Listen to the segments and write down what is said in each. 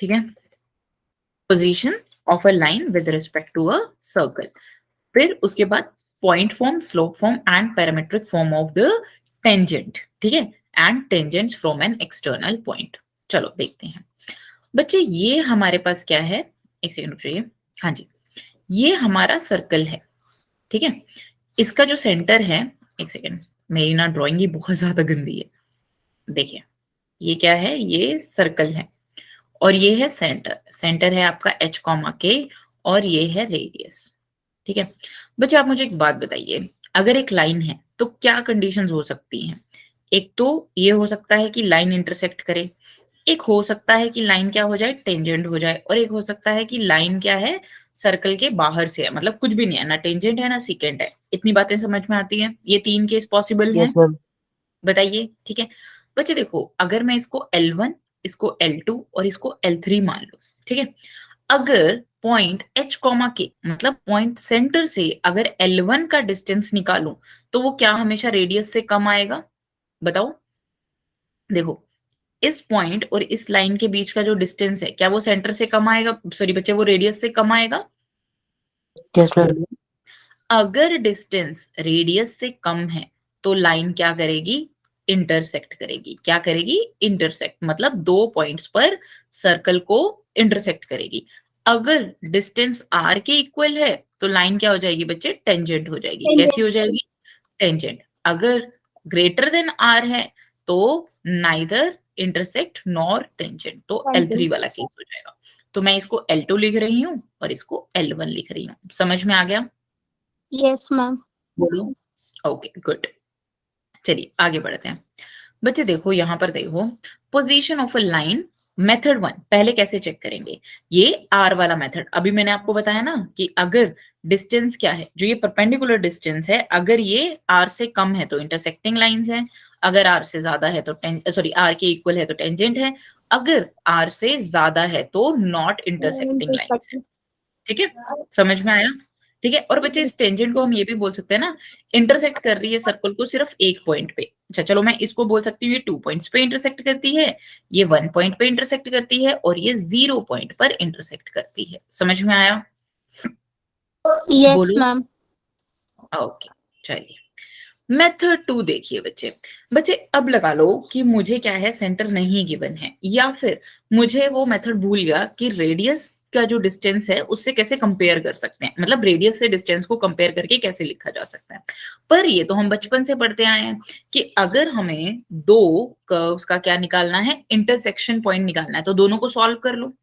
ठीक है, position of a line with respect to a circle, फिर उसके बाद point form, slope form and parametric form of the tangent, ठीक है, and tangents from an external point. चलो देखते हैं बच्चे, ये हमारे पास क्या है, एक सेकंड रुक जाइए, हाँ जी, ये हमारा सर्कल है, ठीक है, इसका जो सेंटर है, एक सेकंड, मेरी ना ड्राइंग ही बहुत ज्यादा गंदी है, देखिए ये क्या है, ये सर्कल है और ये है सेंटर, सेंटर है आपका h कॉमा के और ये है रेडियस, ठीक है। बच्चे आप मुझे एक बात बताइए, अगर एक लाइन है तो क्या कंडीशंस हो सकती हैं? एक तो ये हो सकता है कि लाइन इंटरसेक्ट करे, एक हो सकता है कि लाइन क्या हो जाए, टेंजेंट हो जाए, और एक हो सकता है कि लाइन क्या है, सर्कल के बाहर से है, मतलब कुछ भी नहीं है, ना टेंजेंट है ना सीकेंट है। इतनी बातें समझ में आती हैं? ये तीन केस पॉसिबल हैं, यस मैम। बताइए, ठीक है। बच्चे देखो, अगर मैं इसको L1, इसको L2 और इसको L3 मान लूं, ठीक है, अगर पॉइंट h कॉमा के मतलब पॉइंट सेंटर से अगर L1 का डिस्टेंस निकालूं तो वो क्या हमेशा रेडियस से कम आएगा? बताओ, देखो इस पॉइंट और इस लाइन के बीच का जो डिस्टेंस है, क्या वो सेंटर से कम आएगा, सॉरी बच्चे, वो रेडियस से कम आएगा? Yes ma'am. बोलिए। अगर डिस्टेंस रेडियस से कम है तो लाइन क्या करेगी, इंटरसेक्ट करेगी। क्या करेगी? इंटरसेक्ट, मतलब दो पॉइंट्स पर सर्कल को इंटरसेक्ट करेगी। अगर डिस्टेंस r के इक्वल है तो लाइन क्या हो जाएगी बच्चे, टेंजेंट हो जाएगी। कैसी हो जाएगी? टेंजेंट। अगर ग्रेटर देन r है तो नाइदर इंटरसेक्ट नॉर टेंजेंट, तो L3 वाला केस हो जाएगा। तो मैं इसको L2 लिख रही हूँ और इसको L1 लिख रही हूँ। समझ में आ गया? Yes ma'am. बोलो। ओके गुड, चलिए आगे बढ़ते हैं। बच्चे देखो, यहां पर देखो, position of a line, method 1 पहले कैसे चेक करेंगे, ये आर वाला मेथड। अभी मैंने आपको बताया ना कि अगर डिस्टेंस क्या है, जो ये परपेंडिकुलर डिस्टेंस है, अगर ये आर से कम है तो इंटरसेक्टिंग लाइंस है, अगर आर से ज्यादा है तो सॉरी आर के इक्वल है तो टेंजेंट है, अगर आर से ज्यादा है तो नॉट इंटरसेक्टिंग लाइंस है, ठीक है, समझ में आया? ठीक है, और बच्चे इस टेंजेंट को हम ये भी बोल सकते हैं ना, इंटरसेक्ट कर रही है सर्कल को सिर्फ एक पॉइंट पे। अच्छा चलो, मैं इसको बोल सकती हूँ ये 2 पॉइंट्स पे इंटरसेक्ट करती है, ये 1 पॉइंट पे इंटरसेक्ट करती है और ये 0 पॉइंट पर इंटरसेक्ट करती है। समझ में आया? यस बोलो। मैम। ओके, चलिए मेथड 2 देखिए बच्चे। बच्चे अब लगा लो कि मुझे क्या है, सेंटर नहीं गिवन है, या फिर मुझे वो मेथड भूल गया कि रेडियस का जो डिस्टेंस है उससे कैसे कंपेयर कर सकते हैं, मतलब रेडियस से डिस्टेंस को कंपेयर करके कैसे लिखा जा सकता है। पर ये तो हम बचपन से पढ़ते आए हैं कि अगर हमें दो कर्व्स का क्या निकालना है, इंटरसेक्शन पॉइंट निकालना है, तो दोनों को सॉल्व कर लो।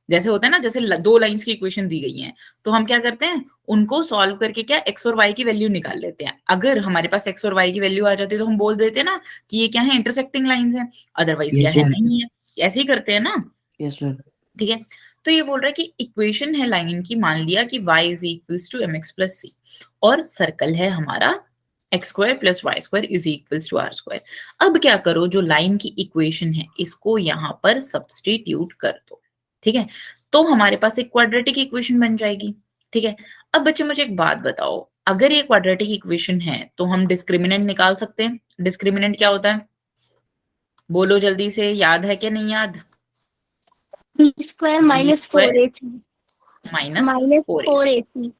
जैसे होता है ना, जैसे दो लाइंस की इक्वेशन दी गई है तो हम क्या करते हैं, उनको सॉल्व करके क्या x और y की वैल्यू निकाल लेते हैं। अगर हमारे पास x और y की वैल्यू आ जाती है तो हम बोल देते हैं ना कि ये क्या है, इंटरसेक्टिंग लाइंस हैं, अदरवाइज क्या यस है, मैम। नहीं है। ऐसे ही करते हैं ना, यस मैम। ठीक है। तो ये बोल रहा है कि इक्वेशन है लाइन की, मान लिया कि y is equals to mx plus c, और सर्कल है हमारा x square plus y square is equals to r square. अब क्या करो, जो लाइन की इक्वेशन है इसको यहाँ पर सब्सटीट्यूट कर दो, ठीक है, तो हमारे पास एक क्वाड्रेटिक इक्वेशन बन जाएगी, ठीक है। अब बच्चे मुझे एक बात बताओ, अगर ये क्वाड्रेटिक इक्वेशन है तो हम डिस्क्रिमिनेंट निकाल सकते हैं। डिस्क्रिमिनेंट क्या होता है, बोलो जल्दी से, याद है कि नहीं याद? B square b minus square 4ac minus minus 4ac। 4ac।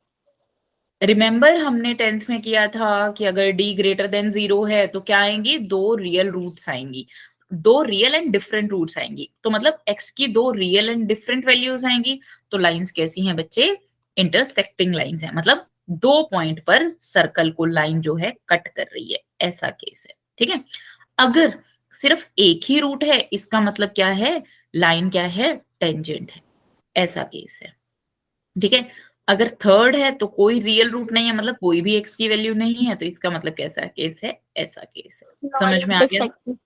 Remember हमने 10th में किया था कि अगर d ग्रेटर देन 0 है तो क्या आएंगी, दो रियल रूट्स आएंगी, दो रियल एंड डिफरेंट रूट्स आएंगी, तो मतलब x की दो रियल एंड डिफरेंट वैल्यूज आएंगी। तो लाइंस कैसी हैं बच्चे, इंटरसेक्टिंग लाइंस हैं, मतलब दो पॉइंट पर सर्कल को लाइन जो है कट कर रही है, ऐसा केस है, ठीक है। अगर सिर्फ एक ही रूट है, इसका मतलब क्या है, लाइन क्या है, टेंजेंट है, ऐसा केस है, ठीक है। अगर थर्ड है तो कोई रियल रूट नहीं है, मतलब कोई भी x की वैल्यू नहीं है, तो इसका मतलब कैसा केस है, ऐसा केस है। नॉन समझ में आ गया इंटरसेक्टिंग।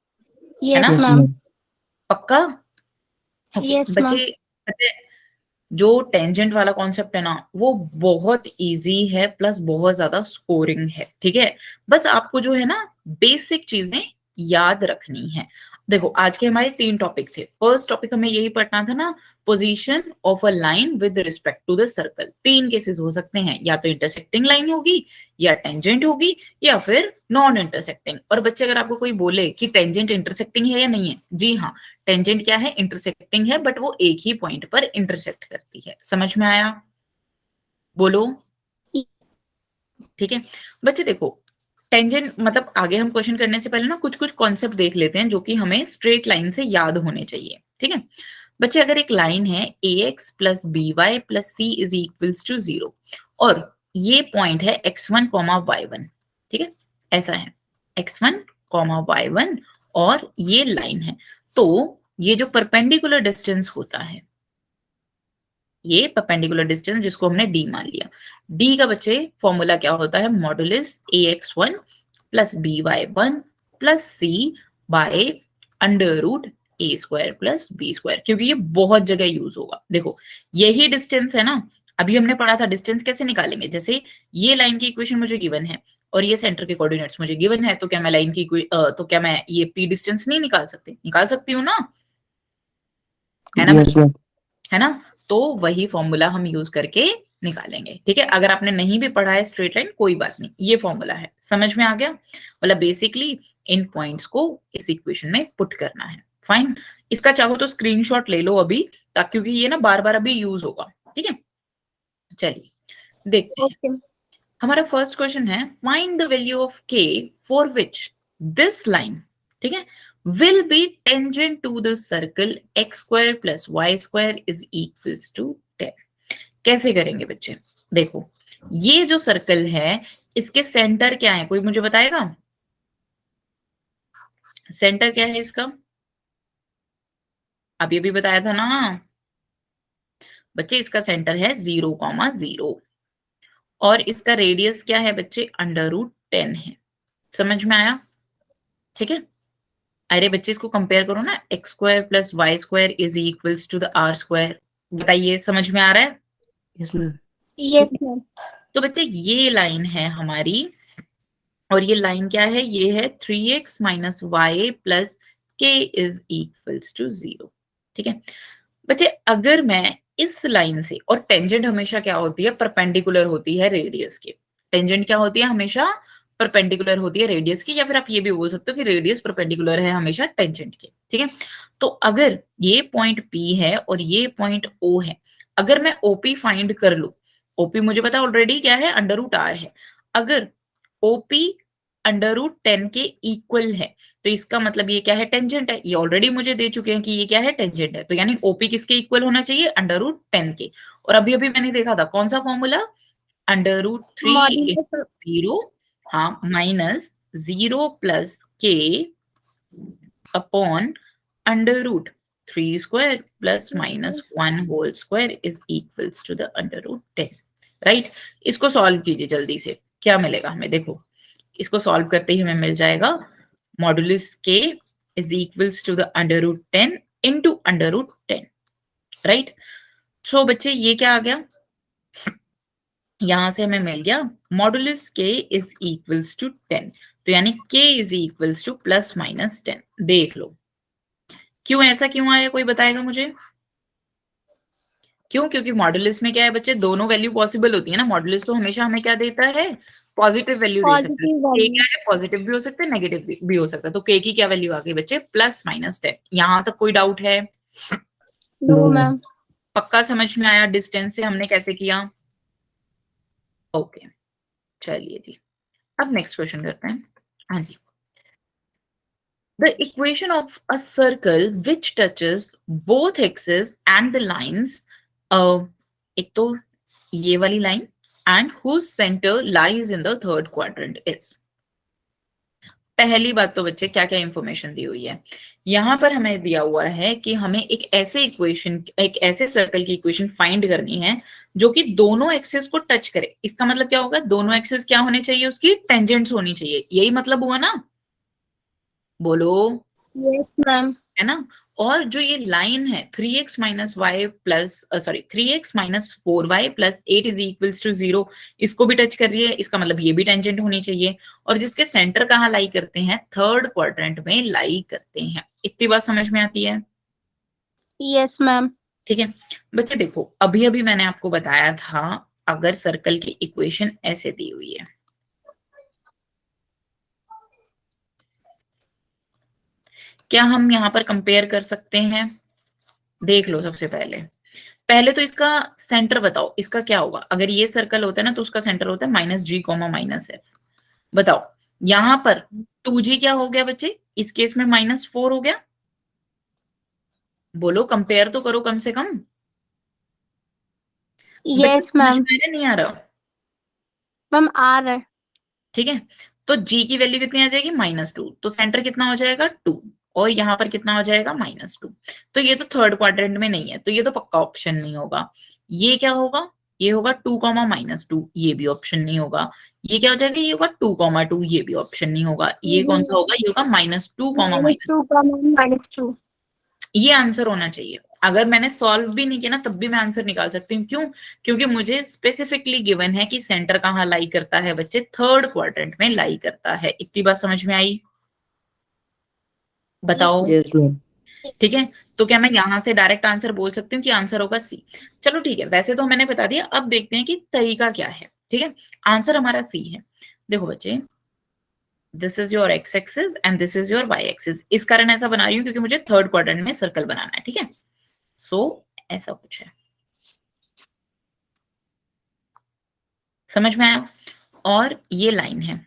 है यस ना? Yes ma'am. मैम। पक्का? Okay yes ma'am. बच्चे, पता है, जो टेंजेंट वाला कॉन्सेप्ट है ना, वो बहुत इजी है प्लस बहुत ज्यादा स्कोरिंग है, ठीक है। बस आपको जो है ना, बेसिक चीजें याद रखनी है। देखो आज के हमारे 3 टॉपिक थे। फर्स्ट टॉपिक हमें यही पढ़ना था ना, position of a line with respect to the circle. 3 cases हो सकते हैं, या तो इंटरसेक्टिंग लाइन होगी, या टेंजेंट होगी, या फिर नॉन इंटरसेक्टिंग। और बच्चे अगर आपको कोई बोले कि टेंजेंट इंटरसेक्टिंग है या नहीं है, जी हाँ, टेंजेंट क्या है, इंटरसेक्टिंग है, बट वो एक ही पॉइंट पर इंटरसेक्ट करती है। समझ में आया? बोलो। ठीक है बच्चे, देखो टेंजेंट मतलब आगे हम क्वेश्चन करने से पहले ना कुछ कुछ कॉन्सेप्ट देख लेते हैं जो कि हमें स्ट्रेट लाइन से याद होने चाहिए। ठीक है बच्चे, अगर एक लाइन है ax plus b y plus c is equals to 0 और ये पॉइंट है x1 कॉमा y1, ठीक है, ऐसा है x1 कॉमा y1 और ये लाइन है, तो ये जो परपेंडिकुलर डिस्टेंस होता है, ये परपेंडिकुलर डिस्टेंस जिसको हमने d मान लिया, d का बच्चे फॉर्मूला क्या होता है, modulus ax1 plus by1 plus c by under root a square plus b square, क्योंकि ये बहुत जगह यूज होगा। देखो यही डिस्टेंस है ना, अभी हमने पढ़ा था डिस्टेंस कैसे निकालेंगे, जैसे ये लाइन की इक्वेशन मुझे गिवन है और ये सेंटर के कोऑर्डिनेट्स मुझे गिवन है, तो क्या मैं लाइन की तो क्या मैं ये p डिस्टेंस नहीं निकाल सकती? निकाल सकती हूँ ना, है ना Yes, ma'am. है ना? तो वही फॉर्मूला हम यूज करके निकालेंगे। ठीक है, अगर आपने नहीं भी पढ़ा है स्ट्रेट लाइन कोई बात नहीं, ये फॉर्मूला है, समझ में आ गया? मतलब बेसिकली इन पॉइंट्स को इस इक्वेशन में पुट करना है। फाइन, इसका चाहो तो स्क्रीनशॉट ले लो अभी, ताकि क्योंकि ये ना बार बार अभी यूज होगा। ठीक है, चलिए देखते हैं। Okay. हमारा फर्स्ट क्वेश्चन है, find the value of k for which this line, ठीक है, will be tangent to the circle x square plus y square is equals to 10। कैसे करेंगे बच्चे? देखो ये जो सर्कल है इसके सेंटर क्या है, कोई मुझे बताएगा? सेंटर क्या है इसका? अभी भी बताया था ना बच्चे, इसका सेंटर है 0,0 और इसका रेडियस क्या है बच्चे, अंडर रूट 10 है। समझ में आया? ठीक है, अरे बच्चे इसको कंपेयर करो ना, x square plus y square is equals to the r square. बताइए समझ में आ रहा है? Yes, ma'am. Yes, ma'am. तो बच्चे ये लाइन है हमारी और ये लाइन क्या है, ये है 3x माइनस वाई प्लस के इज इक्वल्स टू 0। ठीक है बच्चे, अगर मैं इस लाइन से, और टेंजेंट हमेशा क्या होती है, परपेंडिकुलर होती है रेडियस के। टेंजेंट क्या होती है, हमेशा परपेंडिकुलर होती है रेडियस की, या फिर आप ये भी बोल सकते हो कि रेडियस परपेंडिकुलर है हमेशा टेंजेंट के। ठीक है, तो अगर ये पॉइंट P है और ये पॉइंट O है, अगर मैं OP फाइंड कर लूं, OP मुझे पता ऑलरेडी क्या है, अंडर रूट आर है, अगर OP अंडर रूट 10 के इक्वल है तो इसका मतलब ये क्या है, टेंजेंट है। ये ऑलरेडी मुझे दे चुके हैं कि ये क्या है, टेंजेंट है, तो यानी OP किसके इक्वल होना चाहिए, अंडर रूट 10 के। और अभी अभी मैंने देखा था कौन सा फॉर्मूला, अंडर रूट 3 Modulus. 0, हाँ, माइनस 0 प्लस के upon under root 3 square plus minus 1 whole square is equals to the under root 10। Right, इसको सॉल्व कीजिए जल्दी से, क्या मिलेगा हमें? देखो इसको सॉल्व करते ही हमें मिल जाएगा मॉडुलस के is equals to the under root 10 into under root 10। Right, so बच्चे ये क्या आ गया, यहां से हमें मिल गया मॉडुलस के इज इक्वल्स टू 10, तो यानी के is equals two plus minus 10। देख लो क्यों ऐसा क्यों आया, कोई बताएगा मुझे? क्यों? क्योंकि मॉडुलस में क्या है बच्चे, दोनों वैल्यू पॉसिबल होती है ना। मॉडुलस तो हमेशा हमें क्या देता है, पॉजिटिव वैल्यू दे सकता है। Positive के value. क्या है, पॉजिटिव भी हो सकता है, नेगेटिव भी हो सकता है। तो के की क्या वैल्यू आ गई बच्चे, प्लस माइनस 10। यहां तक कोई डाउट है? No, No, ma'am. पक्का समझ में आया डिस्टेंस से हमने कैसे किया? ओके, चलिए जी, अब नेक्स्ट क्वेश्चन करते हैं। हाँ जी, the equation of a circle which touches both axes and the lines, एक तो ये वाली line, and whose center lies in the third quadrant is। पहली बात तो बच्चे क्या क्या इंफॉर्मेशन दी हुई है, यहाँ पर हमें दिया हुआ है कि हमें एक ऐसे इक्वेशन, एक ऐसे सर्कल की इक्वेशन फाइंड करनी है जो कि दोनों एक्सिस को टच करे। इसका मतलब क्या होगा, दोनों एक्सिस क्या होने चाहिए, उसकी टेंजेंट्स होनी चाहिए, यही मतलब हुआ ना, बोलो, Yes, ma'am. है ना। और जो ये लाइन है 3x minus y plus sorry 3x minus 4y plus 8 is equals to 0, इसको भी टच कर रही है, इसका मतलब ये भी टेंजेंट होनी चाहिए। और जिसके सेंटर कहाँ लाई करते हैं, थर्ड क्वाड्रेंट में लाई करते हैं। इतनी बात समझ में आती है? Yes, ma'am. ठीक है बच्चे, देखो अभी अभी मैंने आपको बताया था, अगर सर्कल की इक्वेशन ऐसे दी हुई है, क्या हम यहाँ पर कंपेयर कर सकते हैं? देख लो, सबसे पहले पहले तो इसका सेंटर बताओ, इसका क्या होगा? अगर ये सर्कल होता है ना तो उसका सेंटर होता है -g, -f। बताओ यहां पर 2g क्या हो गया बच्चे? इस केस में -4 हो गया। बोलो, कंपेयर तो करो कम से कम। बच्चे Yes, समझ ma'am. में आ रहा, नहीं आ रहा? Ma'am, आ रहा है. ठीक है, तो g की वैल्यू कितनी आ जाएगी? -2। तो सेंटर कितना हो जाएगा? 2। और यहाँ पर कितना हो जाएगा? -2। तो ये तो थर्ड क्वाड्रेंट में नहीं है, तो ये तो पक्का ऑप्शन नहीं होगा। ये क्या होगा? ये होगा 2, -2, ये भी ऑप्शन नहीं होगा। ये क्या हो जाएगा? ये होगा 2, 2, ये भी ऑप्शन नहीं होगा। ये कौन सा होगा? ये होगा -2, -2, -2. ये आंसर होना चाहिए। अगर मैंने सॉल्व भी नहीं किया ना तब भी मैं आंसर निकाल सकती हूँ। क्यों? क्योंकि मुझे स्पेसिफिकली गिवन है कि सेंटर कहाँ लाई करता है बच्चे? थर्ड क्वाड्रेंट में लाई करता है। इतनी बात समझ में आई? बताओ। Yes, ma'am. ठीक है, तो क्या मैं यहाँ से डायरेक्ट आंसर बोल सकती हूँ कि आंसर होगा सी? चलो ठीक है, वैसे तो मैंने बता दिया, अब देखते हैं कि तरीका क्या है। ठीक है, आंसर हमारा सी है। देखो बच्चे, this is your x axis and this is your y axis. इस कारण ऐसा बना रही हूँ क्योंकि मुझे थर्ड क्वाड्रेंट में सर्कल बनाना है। ठीक है, सो ऐसा कुछ है, समझ में आया? और ये लाइन है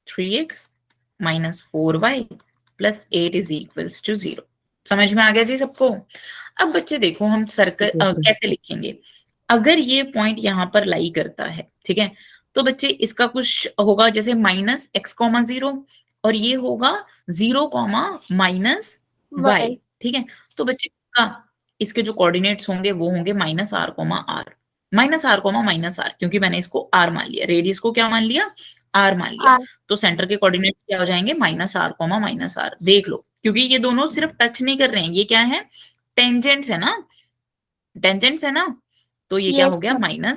3x -4y +8 is equals to 0। समझ में आ गया जी सबको? अब बच्चे देखो, हम सर्कल Yes, ma'am. कैसे लिखेंगे? अगर ये पॉइंट यहाँ पर लाई करता है, ठीक है, तो बच्चे इसका कुछ होगा जैसे -x, 0 और ये होगा 0, -y। ठीक है, तो बच्चे का इसके जो कोऑर्डिनेट्स होंगे वो होंगे -r, r -r, क्योंकि मैंने इसको r मान लिया, रेडियस को क्या मान लिया? r मान लिया। तो सेंटर के कोऑर्डिनेट्स क्या हो जाएंगे? -r, r। देख लो, क्योंकि ये दोनों सिर्फ टच नहीं कर रहे हैं, ये क्या है? टेंजेंट्स है ना, टेंजेंट्स है ना, तो ये क्या Yes, हो गया? ma'am.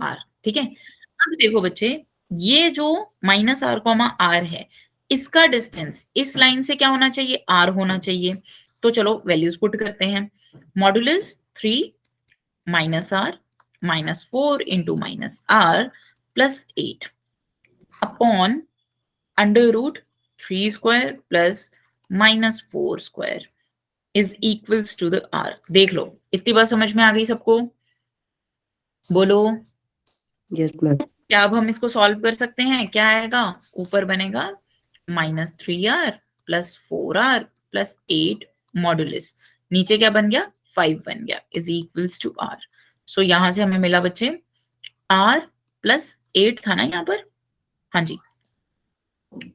-r। ठीक है, अब देखो बच्चे, ये जो -r, r है, इसका डिस्टेंस इस लाइन से क्या होना चाहिए? r होना चाहिए। तो चलो वैल्यूज पुट करते हैं। Modulus 3 -r -4 into -r +8 upon √3² plus -4² is equals to the r। देख लो, इतनी बात समझ में आ गई सबको? बोलो, Yes, ma'am. क्या अब हम इसको सॉल्व कर सकते हैं? क्या आएगा? ऊपर बनेगा -3r +4r +8 मॉडुलस, नीचे क्या बन गया? 5 बन गया, इज इक्वल्स टू r। सो यहां से हमें मिला बच्चे r +8 था ना यहाँ पर, हाँ जी,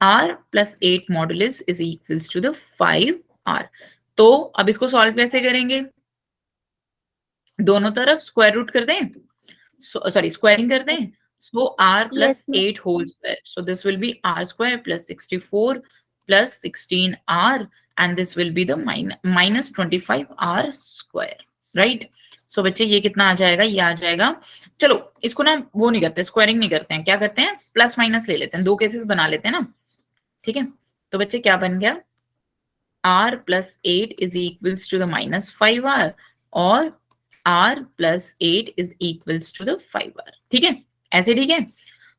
r +8 modulus is equals to the 5r। तो अब इसको सॉल्व कैसे करेंगे? दोनों तरफ स्क्वायर रूट कर दें, सॉरी स्क्वायरिंग कर दें। So r Yes, ma'am. +8 whole square, so this will be r² +64 +16r and this will be the -25r², right? So बच्चे ये कितना आ जाएगा? ये आ जाएगा, चलो इसको ना वो नहीं करते, स्क्वायरिंग नहीं करते हैं, क्या करते हैं? प्लस माइनस ले लेते हैं, दो केसेस बना लेते हैं ना। ठीक है, तो बच्चे क्या बन गया? r +8 is equals to the -5r और r +8 is equals to the 5r। ठीक है, ऐसे ठीक है?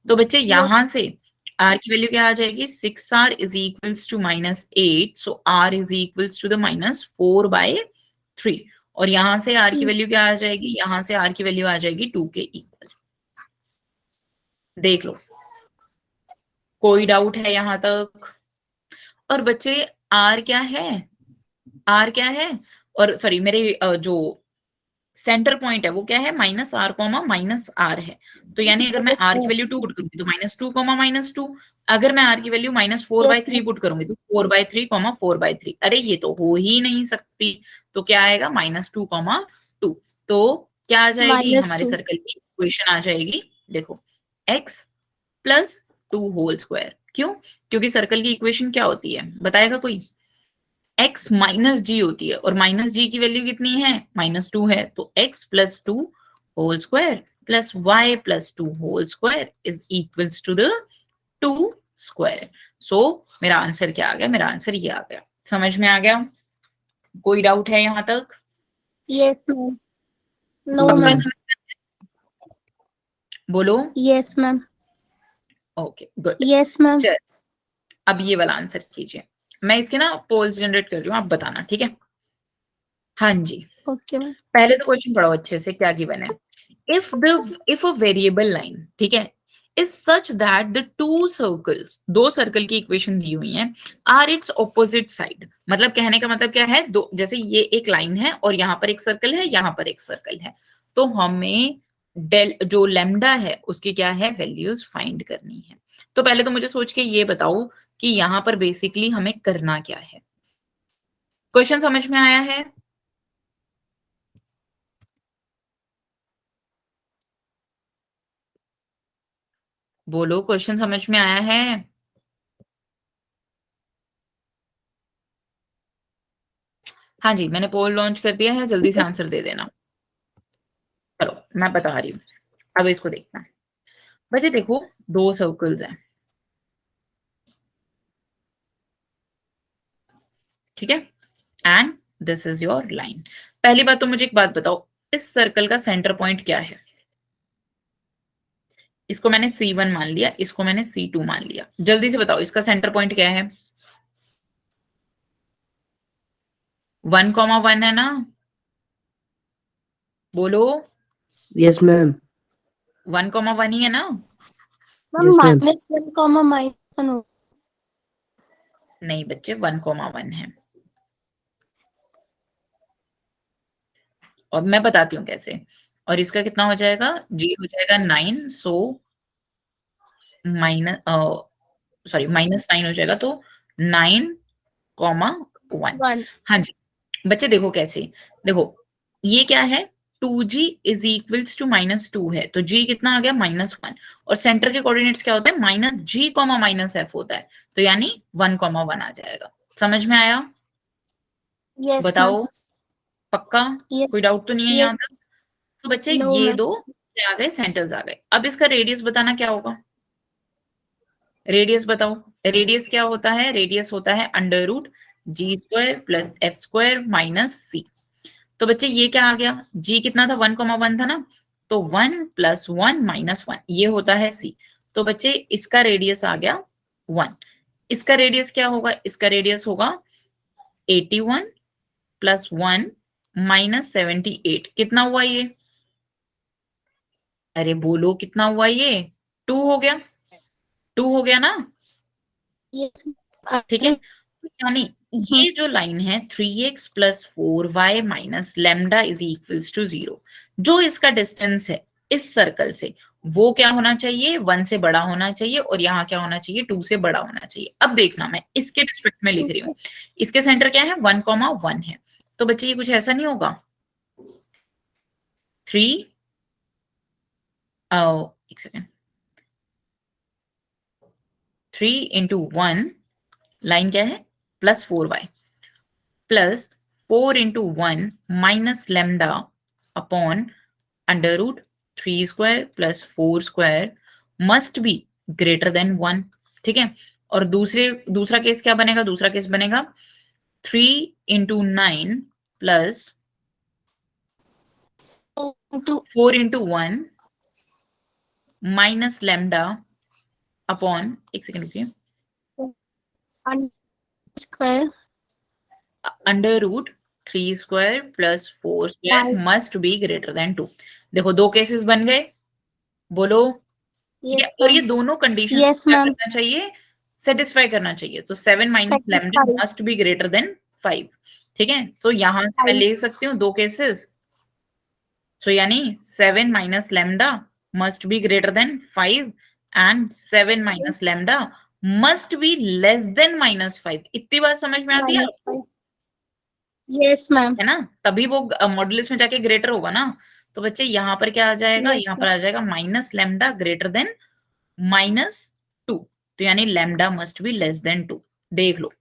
तो बच्चे यहां से r की वैल्यू क्या आ जाएगी? 6r is equals to -8, so r is equals to the -4/3। और यहां से r की वैल्यू क्या आ जाएगी? यहां से r की वैल्यू आ जाएगी 2 के इक्वल। देख लो, कोई डाउट है यहां तक? और बच्चे r क्या है? r क्या है? और सॉरी, मेरे जो सेंटर पॉइंट है वो क्या है? -r, -r है। तो यानी अगर मैं r की वैल्यू 2 पुट करूंगी तो -2, -2। अगर मैं r की वैल्यू -4/3 पुट करूंगी तो 4/3, 4/3। अरे ये तो हो ही नहीं सकती। तो क्या आएगा? -2, 2। तो क्या आ जाएगी? हमारे -2. सर्कल की इक्वेशन आ जाएगी, देखो, x +2 होल स्क्वायर। क्यों? क्योंकि सर्कल की इक्वेशन क्या होती है, बताएगा कोई? x -g होती है, और -g की वैल्यू कितनी है? -2 है। तो x +2 whole square plus y +2 whole square is equals to the 2 square है। सो मेरा आंसर क्या आ गया? मेरा आंसर ये आ गया। समझ में आ गया? कोई डाउट है यहाँ तक? Yes, ma'am. No, पक्का ma'am. समझ में आ गया? बोलो। Yes, ma'am. Okay good. Yes, ma'am. चल अब ये वाला आंसर कीजिए। मैं इसके ना पोल्स जनरेट कर रही हूँ, आप बताना, ठीक है? हाँ जी, Okay, ma'am. पहले तो क्वेश्चन पढ़ो अच्छे से, क्या गिवन है। इफ अ वेरिएबल लाइन, ठीक है, is such that the two circles, दो सर्कल की इक्वेशन दी हुई है, आर इट्स ऑपोजिट साइड। मतलब कहने का मतलब क्या है, दो, जैसे ये एक लाइन है और यहाँ पर एक सर्कल है, यहाँ पर एक सर्कल है, तो हमें डेल जो लेमडा है उसकी क्या है, वैल्यूज फाइंड करनी है। तो पहले तो मुझे सोच के ये बताओ कि यहाँ पर बेसिकली हमें करना क्या है। क्वेश्चन समझ में आया है? बोलो, क्वेश्चन समझ में आया है? हाँ जी, मैंने पोल लॉन्च कर दिया है, जल्दी से आंसर दे देना। चलो मैं बता रही हूँ, अब इसको देखना। बच्चे देखो, दो सर्कल्स हैं, ठीक है, and this is your line. पहली बात तो मुझे एक बात बताओ, इस सर्कल का सेंटर पॉइंट क्या है? इसको मैंने C1 मान लिया, इसको मैंने C2 मान लिया। जल्दी से बताओ इसका सेंटर पॉइंट क्या है? 1,1 है ना? बोलो। Yes, ma'am. 1,1 ही है ना? Ma'am, Yes, ma'am. -1, -1 हो. नहीं बच्चे, 1,1 है। और मैं बताती हूँ कैसे। और इसका कितना हो जाएगा? G हो जाएगा 9, सो माइनस, सॉरी -9 हो जाएगा, तो 9,1। 1. हाँ जी बच्चे देखो कैसे, देखो ये क्या है, 2G इज इक्वल्स टू -2 है, तो G कितना आ गया? -1। और सेंटर के कोऑर्डिनेट्स क्या होता है? -G, -F होता है, तो यानी 1,1 आ जाएगा। समझ में आया? Yes, ma'am. बताओ, पक्का? Yes. कोई डाउट तो नहीं है Yes. यहाँ तक? तो बच्चे No, ये ma'am. दो क्या आ गए? सेंटर्स आ गए। अब इसका रेडियस बताना क्या होगा? रेडियस बताओ। रेडियस क्या होता है? रेडियस होता है √G² + F² - C। तो बच्चे ये क्या आ गया? G कितना था? 1,1 था ना, तो 1 + 1 - 1 ये होता है C। तो बच्चे इसका रेडियस आ गया 1। इसका रेडियस क्या होगा? इसका रेडियस होगा 81 + 1 - 78। कितना हुआ ये? अरे बोलो कितना हुआ ये? 2 हो गया, 2 हो गया ना? Yes. ठीक है, तो यानी ये जो लाइन है 3x + 4y - lambda is equals to 0, जो इसका डिस्टेंस है इस सर्कल से, वो क्या होना चाहिए? 1 से बड़ा होना चाहिए, और यहाँ क्या होना चाहिए? 2 से बड़ा होना चाहिए। अब देखना, मैं इसके रिस्पेक्ट में लिख रही हूँ। इसके सेंटर क्या है? 1,1 है, तो बच्चे ये कुछ ऐसा नहीं होगा 3, एक सेकेंड, 3 × 1 लाइन क्या है? +4y + 4 × 1 - lambda upon √3² + 4² must be greater than 1। ठीक है, और दूसरा केस क्या बनेगा? दूसरा केस बनेगा 3 × 9 + 4 × 1 - लैम्डा अपॉन, एक सेकेंड रुकिए, Square. √3² + 4² 5. Must be greater than 2। देखो दो केसेस बन गए, बोलो। ठीक Yes, है, और ये ma'am. दोनों कंडीशन Yes, क्या ma'am. करना चाहिए? सेटिस्फाई करना चाहिए। तो 7 - lambda 5. Must be greater than 5। ठीक है, सो यहां से मैं 5. ले सकती हूँ दो केसेस, सो यानी 7 - lambda must be greater than 5 and 7 - lambda must be less than -5। इतनी बात समझ में आती है आपको? -5. Yes, ma'am. है ना, तभी वो मॉडुलस में जाके ग्रेटर होगा ना। तो बच्चे यहाँ पर क्या आ जाएगा? Yes, यहाँ पर ma'am. आ जाएगा -लैम्डा ग्रेटर देन -2, तो यानी lambda must be less than 2। देख लो,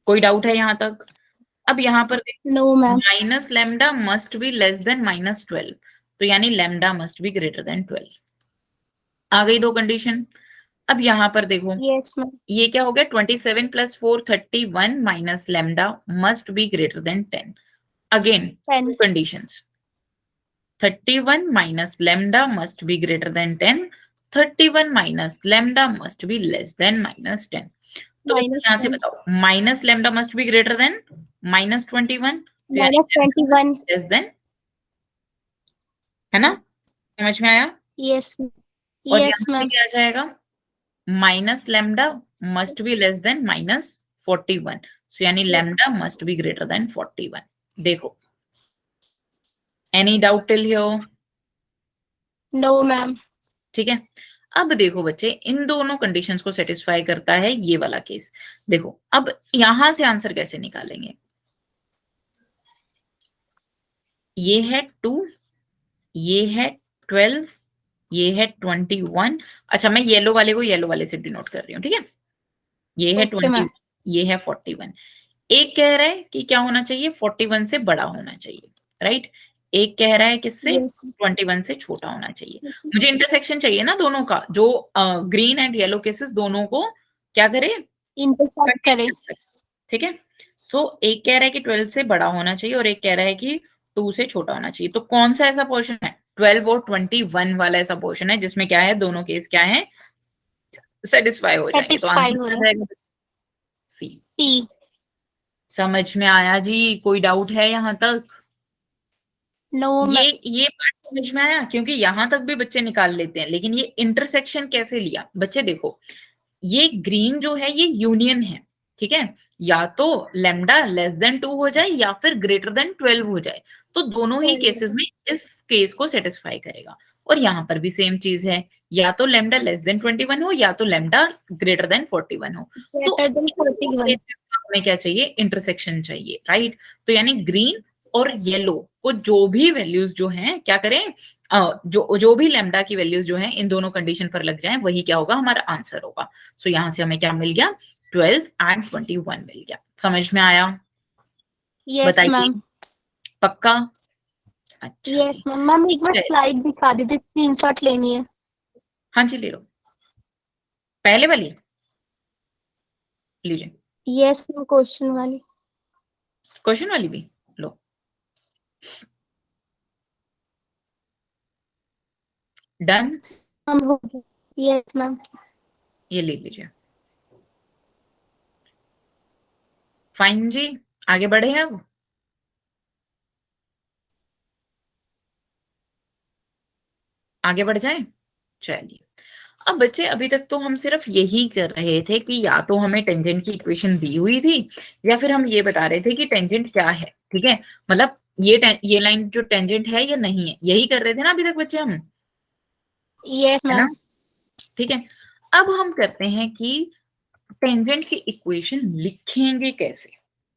कोई डाउट है यहाँ तक? अब यहाँ पर No, ma'am. -Lambda must be less than -12, तो यानी lambda must be greater than 12। आ गई दो कंडीशन। अब यहाँ पर देखो Yes, ma'am. ये क्या हो गया 27 + 4 31 minus lambda must be greater than 10. Again 10. two conditions. 31 minus lambda must be greater than 10. 31 minus lambda must be less than minus 10. तो Minus यहाँ से 10. बताओ minus lambda must be greater than minus 21 तो यानी Minus 21. लेस देन, है ना? समझ में आया? Yes. ma'am. और Yes, यहाँ पे ma'am. क्या आ जाएगा minus lambda must be less than minus 41 सो यानी lambda must be greater than 41. देखो any doubt till here? No, ma'am. ठीक है. अब देखो बच्चे इन दोनों कंडीशंस को सेटिस्फाई करता है ये वाला केस. देखो अब यहां से आंसर कैसे निकालेंगे. ये है 2, ये है 12, ये है 21. अच्छा मैं येलो वाले को येलो वाले से डिनोट कर रही हूँ. ठीक है. ये है Okay, 20, ma'am. ये है 41. एक कह रहा है कि क्या होना चाहिए 41 से बड़ा होना चाहिए. राइट. एक कह रहा है किससे Yes. 21 से छोटा होना चाहिए. मुझे इंटरसेक्शन चाहिए ना दोनों का, जो ग्रीन एंड येलो केसेस दोनों को क्या करे Intersect करे. ठीक है. सो एक कह रहा है कि 12 से बड़ा होना चाहिए और एक कह रहा है कि 2 से छोटा होना चाहिए. तो कौन सा ऐसा पोर्शन है 12 और 21 वाला ऐसा पोर्शन है जिसमें क्या है दोनों केस क्या है सेटिस्फाई हो जाएंगे. तो Satisfy आंसर हो क्या रहा है. जाएगा सी. C. समझ में आया जी? कोई डाउट है यहाँ तक? No, ma'am. ये पार्ट समझ में आया क्योंकि यहाँ तक भी बच्चे निकाल लेते हैं लेकिन ये इंटरसेक्शन कैसे लिया. बच्चे देखो ये ग्रीन जो है ये यूनियन है. ठीक है. या तो लैम्डा लेस देन 2 हो जाए या फिर ग्रेटर देन 12 हो जाए. तो दोनों ही केसेस में इस केस को सेटिस्फाई करेगा. और यहाँ पर भी सेम चीज है या तो लैम्डा लेस देन 21 हो या तो लैम्डा ग्रेटर देन 41 हो. तो Greater than 41. हमें क्या चाहिए इंटरसेक्शन चाहिए. राइट. तो यानी ग्रीन और येलो को जो भी वैल्यूज जो हैं क्या करें जो भी लैम्डा की वैल्यूज जो हैं इन दोनों कंडीशन पर लग जाएं वही क्या होगा हमारा आंसर होगा. सो यहाँ से हमें क्या मिल गया 12 एंड 21 मिल गया. समझ में आया? Yes, बताइए ma'am. पक्का? अच्छा Yes, जी. ma'am. मैम एक बार चलिए. स्लाइड दिखा दीजिए, स्क्रीनशॉट लेनी है. हाँ जी ले लो पहले वाली लीजिए. Yes, ma'am. क्वेश्चन वाली. क्वेश्चन वाली भी लो. डन. मैम हो गया. Yes, ma'am. ये ले लीजिए. फाइन जी. आगे बढ़े हैं अब. आगे बढ़ जाए. चलिए. अब बच्चे अभी तक तो हम सिर्फ यही कर रहे थे कि या तो हमें टेंजेंट की इक्वेशन दी हुई थी या फिर हम ये बता रहे थे कि टेंजेंट क्या है. ठीक है. मतलब ये लाइन जो टेंजेंट है या नहीं है यही कर रहे थे ना अभी तक बच्चे हम. Yes, है ना. ma'am. ठीक है. अब हम करते हैं कि टेंजेंट की इक्वेशन लिखेंगे कैसे.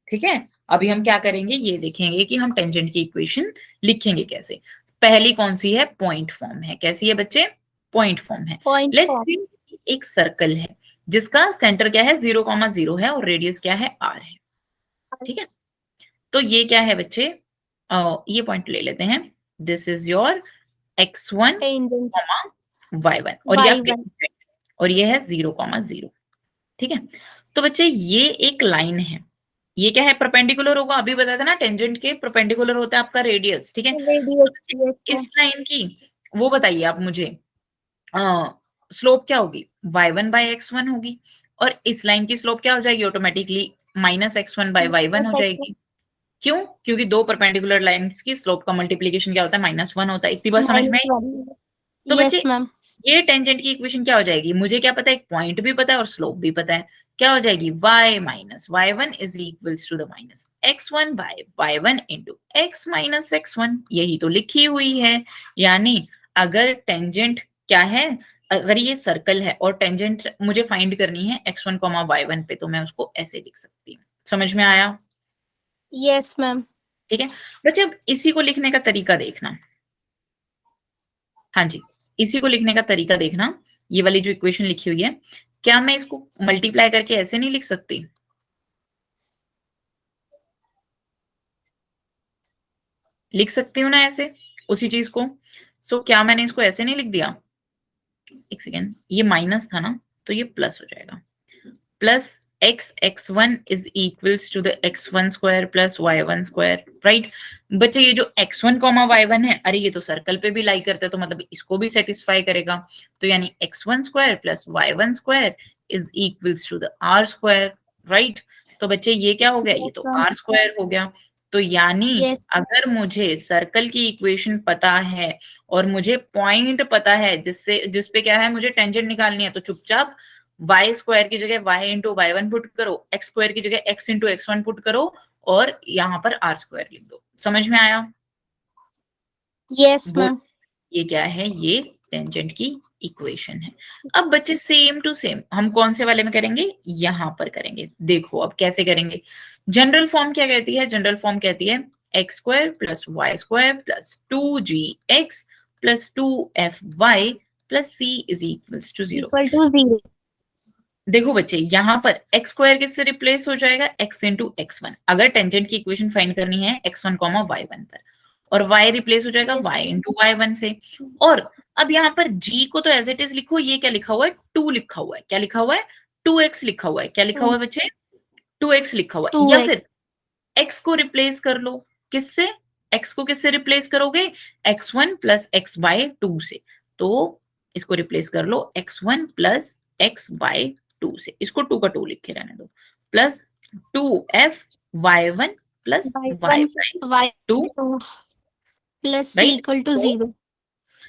ठीक है. अभी हम क्या करेंगे ये देखेंगे कि हम टेंजेंट की इक्वेशन लिखेंगे कैसे. पहली कौन सी है पॉइंट फॉर्म है. कैसी है बच्चे पॉइंट फॉर्म है. Point let's form. सी एक सर्कल है जिसका सेंटर क्या है 0,0 है और रेडियस क्या है r है. ठीक है. तो ये क्या है बच्चे ये पॉइंट ले लेते हैं. This is your x1, Tangent. y1 और ये Y1. और ये है 0,0. ठीक है. तो बच्चे ये एक लाइन है. ये क्या है परपेंडिकुलर होगा. अभी बताया था ना टेंजेंट के परपेंडिकुलर होता है आपका रेडियस. ठीक है. Radius. Yes, ma'am. इस लाइन की वो बताइए आप मुझे स्लोप क्या होगी y1/x1 होगी और इस लाइन की स्लोप क्या हो जाएगी ऑटोमेटिकली -x1/y1 हो जाएगी. क्यों? क्योंकि दो परपेंडिकुलर लाइंस की स्लोप का मल्टीप्लिकेशन क्या होता है -1 होता है. इतनी बात समझ में आई? -1. तो Yes, बच्चे ma'am. ये टेंजेंट की इक्वेशन क्या हो जाएगी. मुझे क्या पता है पॉइंट भी पता है और स्लोप भी पता है. क्या हो जाएगी y - y1 is equals to the -x1/y1 into x - x1. यही तो लिखी हुई है. यानी अगर टेंजेंट क्या है अगर ये सर्कल है और टेंजेंट मुझे फाइंड करनी है x1, y1 पे तो मैं उसको ऐसे लिख सकती हूँ. समझ में आया? Yes, ma'am. ठीक है. बच्चे अब इसी को लिखने का तरीका देखना. हाँ जी. इसी को लिखने का तरीका देखना. ये वाली जो इक्वेशन लिखी हुई है क्या मैं इसको मल्टीप्लाई करके ऐसे नहीं लिख सकती. लिख सकती हूँ ना ऐसे उसी चीज को. सो क्या मैंने इसको ऐसे नहीं लिख दिया. एक सेकेंड. ये माइनस था ना तो ये प्लस हो जाएगा, plus x1 is equals to the x1 square plus y1 square, right. बच्चे ये जो x1 कॉमा y1 है, अरे ये तो सर्कल पे भी लाई करता है, तो मतलब इसको भी सेटिस्फाई करेगा, तो यानी x1 square plus y1 square is equals to the r square, right. तो बच्चे ये क्या हो गया, ये तो Yes, r स्क्वायर हो गया। तो यानी Yes. अगर मुझे सर्कल की इक्वेशन पता है और मुझे पॉइंट पता है जिसपे क्या है, मुझे टेंजेंट निकालनी है, तो चुपचाप y स्क्वायर की जगह y इंटू y1 पुट करो, x स्क्वायर की जगह x इंटू x1 पुट करो और यहाँ पर r स्क्वायर लिख दो। समझ में आया? Yes, बोल, ma'am. ये क्या है, ये टेंजेंट की इक्वेशन है। अब बच्चे सेम टू सेम हम कौन से वाले में करेंगे, यहाँ पर करेंगे। देखो अब कैसे करेंगे। जनरल फॉर्म क्या कहती है, जनरल फॉर्म कहती है x square plus y square plus 2gx plus 2fy plus c is equals to 0। Equal to 0. देखो बच्चे, यहाँ पर एक्स स्क्वायर किससे रिप्लेस हो जाएगा, x इंटू x1। अगर टेंजेंट की इक्वेशन फाइंड करनी है x1 कॉमा y1 पर, और y रिप्लेस हो जाएगा Yes. y इंटू y1 से। और अब यहाँ पर g को तो एज इट इज लिखो, ये क्या लिखा हुआ है, 2 लिखा हुआ है, क्या लिखा हुआ है, 2x लिखा हुआ है, क्या लिखा हुआ है बच्चे, 2x लिखा हुआ है। या 2x. फिर x को रिप्लेस कर लो, किससे, x को किससे रिप्लेस करोगे, x1 प्लस एक्स बाय 2 से। तो इसको रिप्लेस कर लो x1 प्लस एक्स बाय 2 से, इसको 2 का 2 लिख के रहने दो, plus 2f y1 plus y by Y 2, 2 plus c right, equal to 0.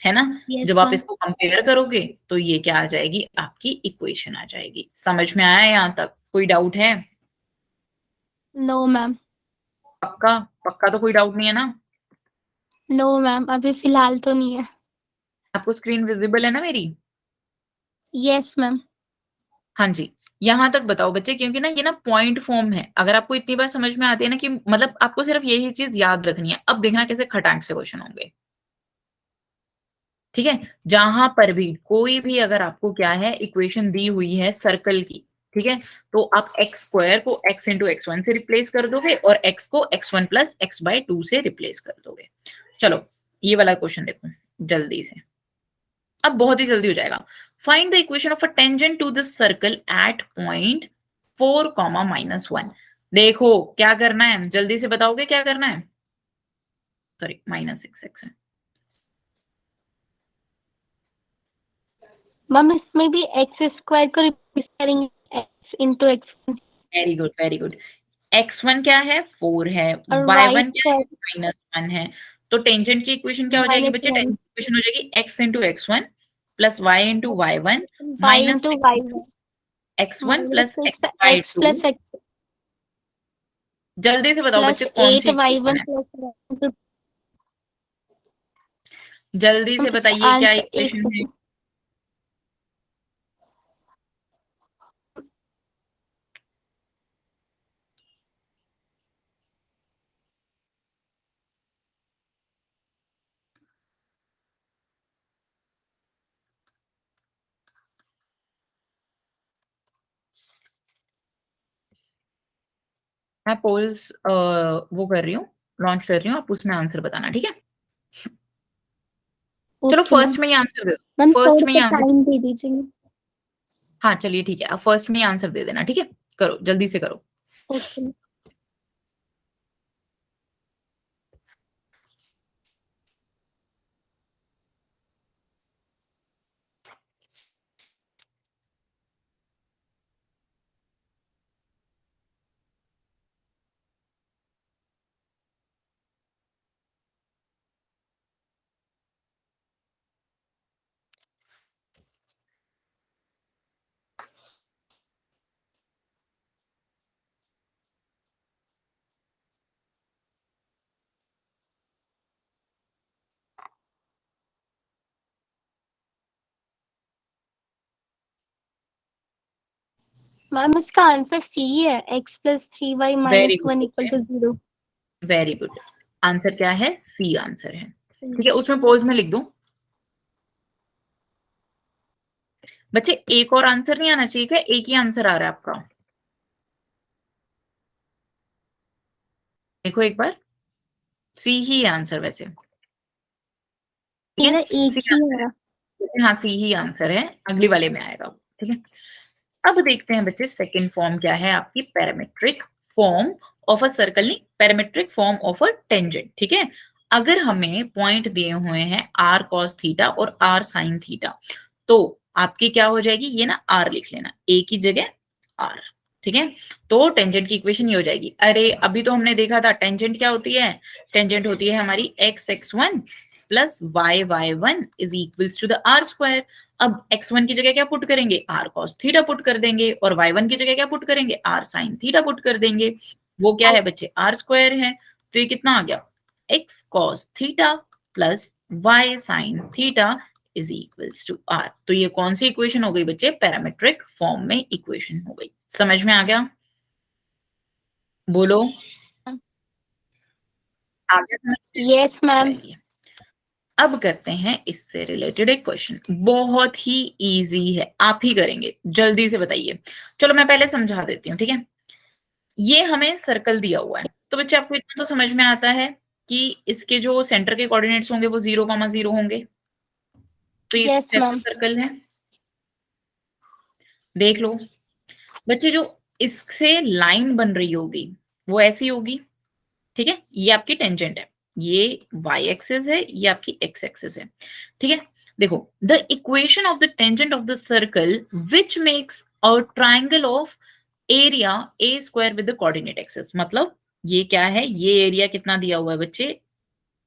है ना। Yes, जब आप ma'am. इसको कंपेयर करोगे तो ये क्या आ जाएगी, आपकी इक्वेशन आ जाएगी। समझ में आया यहाँ तक, कोई डाउट है? No, ma'am. पक्का, पक्का तो कोई डाउट नहीं है ना? No, ma'am. अभी फिलहाल तो नहीं है. आपको स्क्रीन विजिबल है ना मेरी? Yes, ma'am. हाँ जी, यहाँ तक बताओ बच्चे, क्योंकि ना ये ना पॉइंट फॉर्म है। अगर आपको इतनी बार समझ में आती है ना कि मतलब आपको सिर्फ यही चीज याद रखनी है। अब देखना कैसे खटाक से क्वेश्चन होंगे, ठीक है। जहां पर भी कोई भी अगर आपको क्या है, इक्वेशन दी हुई है सर्कल की, ठीक है, तो आप एक्स स्क्वायर को x इंटू x1 से रिप्लेस कर दोगे और x को x1 प्लस एक्स बाय 2 से रिप्लेस कर दोगे। चलो ये वाला क्वेश्चन देखो जल्दी से, अब बहुत ही जल्दी हो जाएगा। Find the equation of a tangent to this circle at point 4, -1। देखो क्या करना है, जल्दी से बताओगे क्या करना है, सॉरी -6x है। मैम इसमें भी x स्क्वायर को रिप्लेस करेंगे x into x very good, very good. x1 क्या है, 4 है, और y1 क्या है, y -1 है। तो टेंजेंट की इक्वेशन क्या हो जाएगी बच्चे, टेंजेंट की इक्वेशन हो जाएगी x into x1 plus y into y1 y minus into y1 x1 plus minus x by 6x 2। plus x जल्दी से बताओ plus बच्चे कौन सी 8y1 इक्वेशन है, plus y2. जल्दी से इसका बताइए क्या आंसर एक इक्वेशन है। सेकंड. मैं पोल्स वो कर रही हूँ, लॉन्च कर रही हूँ, आप उसमें आंसर बताना, ठीक है। चलो ओके मैम. फर्स्ट में ही आंसर दे दो, मैम फर्स्ट थोड़ा में ही सा आंसर। टाइम दे दीजिए. हाँ चलिए ठीक है, आप फर्स्ट में ही आंसर दे देना, ठीक है, करो जल्दी से करो। ओके. मैम उसका आंसर सी है x plus 3y very minus 1 equal to 0. Very good, answer क्या है, सी आंसर है, ठीक है। उसमें पोज में लिख दो बच्चे, एक और आंसर नहीं आना चाहिए क्या, एक ही आंसर आ रहा है आपका, देखो एक बार, सी ही आंसर वैसे, ठीक मेरा है, एक सी ही आंसर है. है, हाँ सी ही आंसर है, अगली वाले में आएगा। ठीक है, अब देखते हैं बच्चे सेकंड फॉर्म क्या है आपकी, parametric form of a circle, नहीं parametric form of a tangent. ठीक है, अगर हमें पॉइंट दिए हुए हैं r cos थीटा और r sin थीटा, तो आपकी क्या हो जाएगी, ये ना r लिख लेना, a की जगह r। ठीक है, तो टेंजेंट की इक्वेशन ये हो जाएगी। अरे अभी तो हमने देखा था टेंजेंट क्या होती है, टेंजेंट होती है हमारी x(x1) plus y(y1) is equals to the r square. अब x1 की जगह क्या पुट करेंगे, r cos थीटा पुट कर देंगे, और y1 की जगह क्या पुट करेंगे, r sin थीटा पुट कर देंगे। वो क्या है बच्चे, r स्क्वायर है, तो ये कितना आ गया, x cos theta plus y sin theta is equals to r। तो ये कौन सी इक्वेशन हो गई बच्चे, पैरामेट्रिक फॉर्म में इक्वेशन हो गई। समझ में आ गया, बोलो आ गया समझ में? Yes, ma'am. चलिए अब करते हैं इससे रिलेटेड एक क्वेश्चन, बहुत ही इजी है, आप ही करेंगे, जल्दी से बताइए। चलो मैं पहले समझा देती हूँ, ठीक है। ये हमें सर्कल दिया हुआ है, तो बच्चे आपको इतना तो समझ में आता है कि इसके जो सेंटर के कोऑर्डिनेट्स होंगे वो 0,0 होंगे। तो ये Yes, कैसा ma'am. सर्कल है, देख लो बच्चे, जो इससे लाइन बन रही होगी वो ऐसी होगी। ठीक है, ये आपकी टेंजेंट है, ये y एक्सिस है, ये आपकी x एक्सिस है। ठीक है, देखो the equation of the tangent of the circle which makes a triangle of area a square with the coordinate axis. मतलब ये क्या है, ये एरिया कितना दिया हुआ है बच्चे,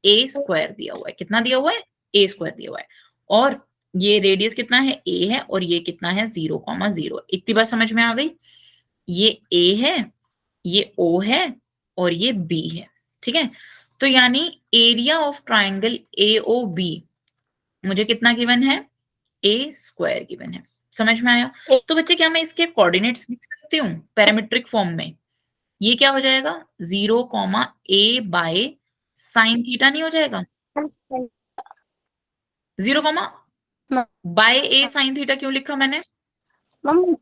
a स्क्वायर दिया हुआ है, कितना दिया हुआ है, a स्क्वायर दिया हुआ है, और ये रेडियस कितना है, a है, और ये कितना है 0,0। इतनी बात समझ में आ गई, ये a है, ये o है, और ये b है। ठीक है, तो यानी एरिया ऑफ ट्राइंगल AOB मुझे कितना गिवन है, a स्क्वायर गिवन है। समझ में आया? तो बच्चे क्या मैं इसके कोऑर्डिनेट्स लिख सकती हूँ पैरामेट्रिक फॉर्म में, ये क्या हो जाएगा 0,a बाय साइन थीटा नहीं हो जाएगा, 0, बाय a साइन थीटा क्यों लिखा मैंने, मैम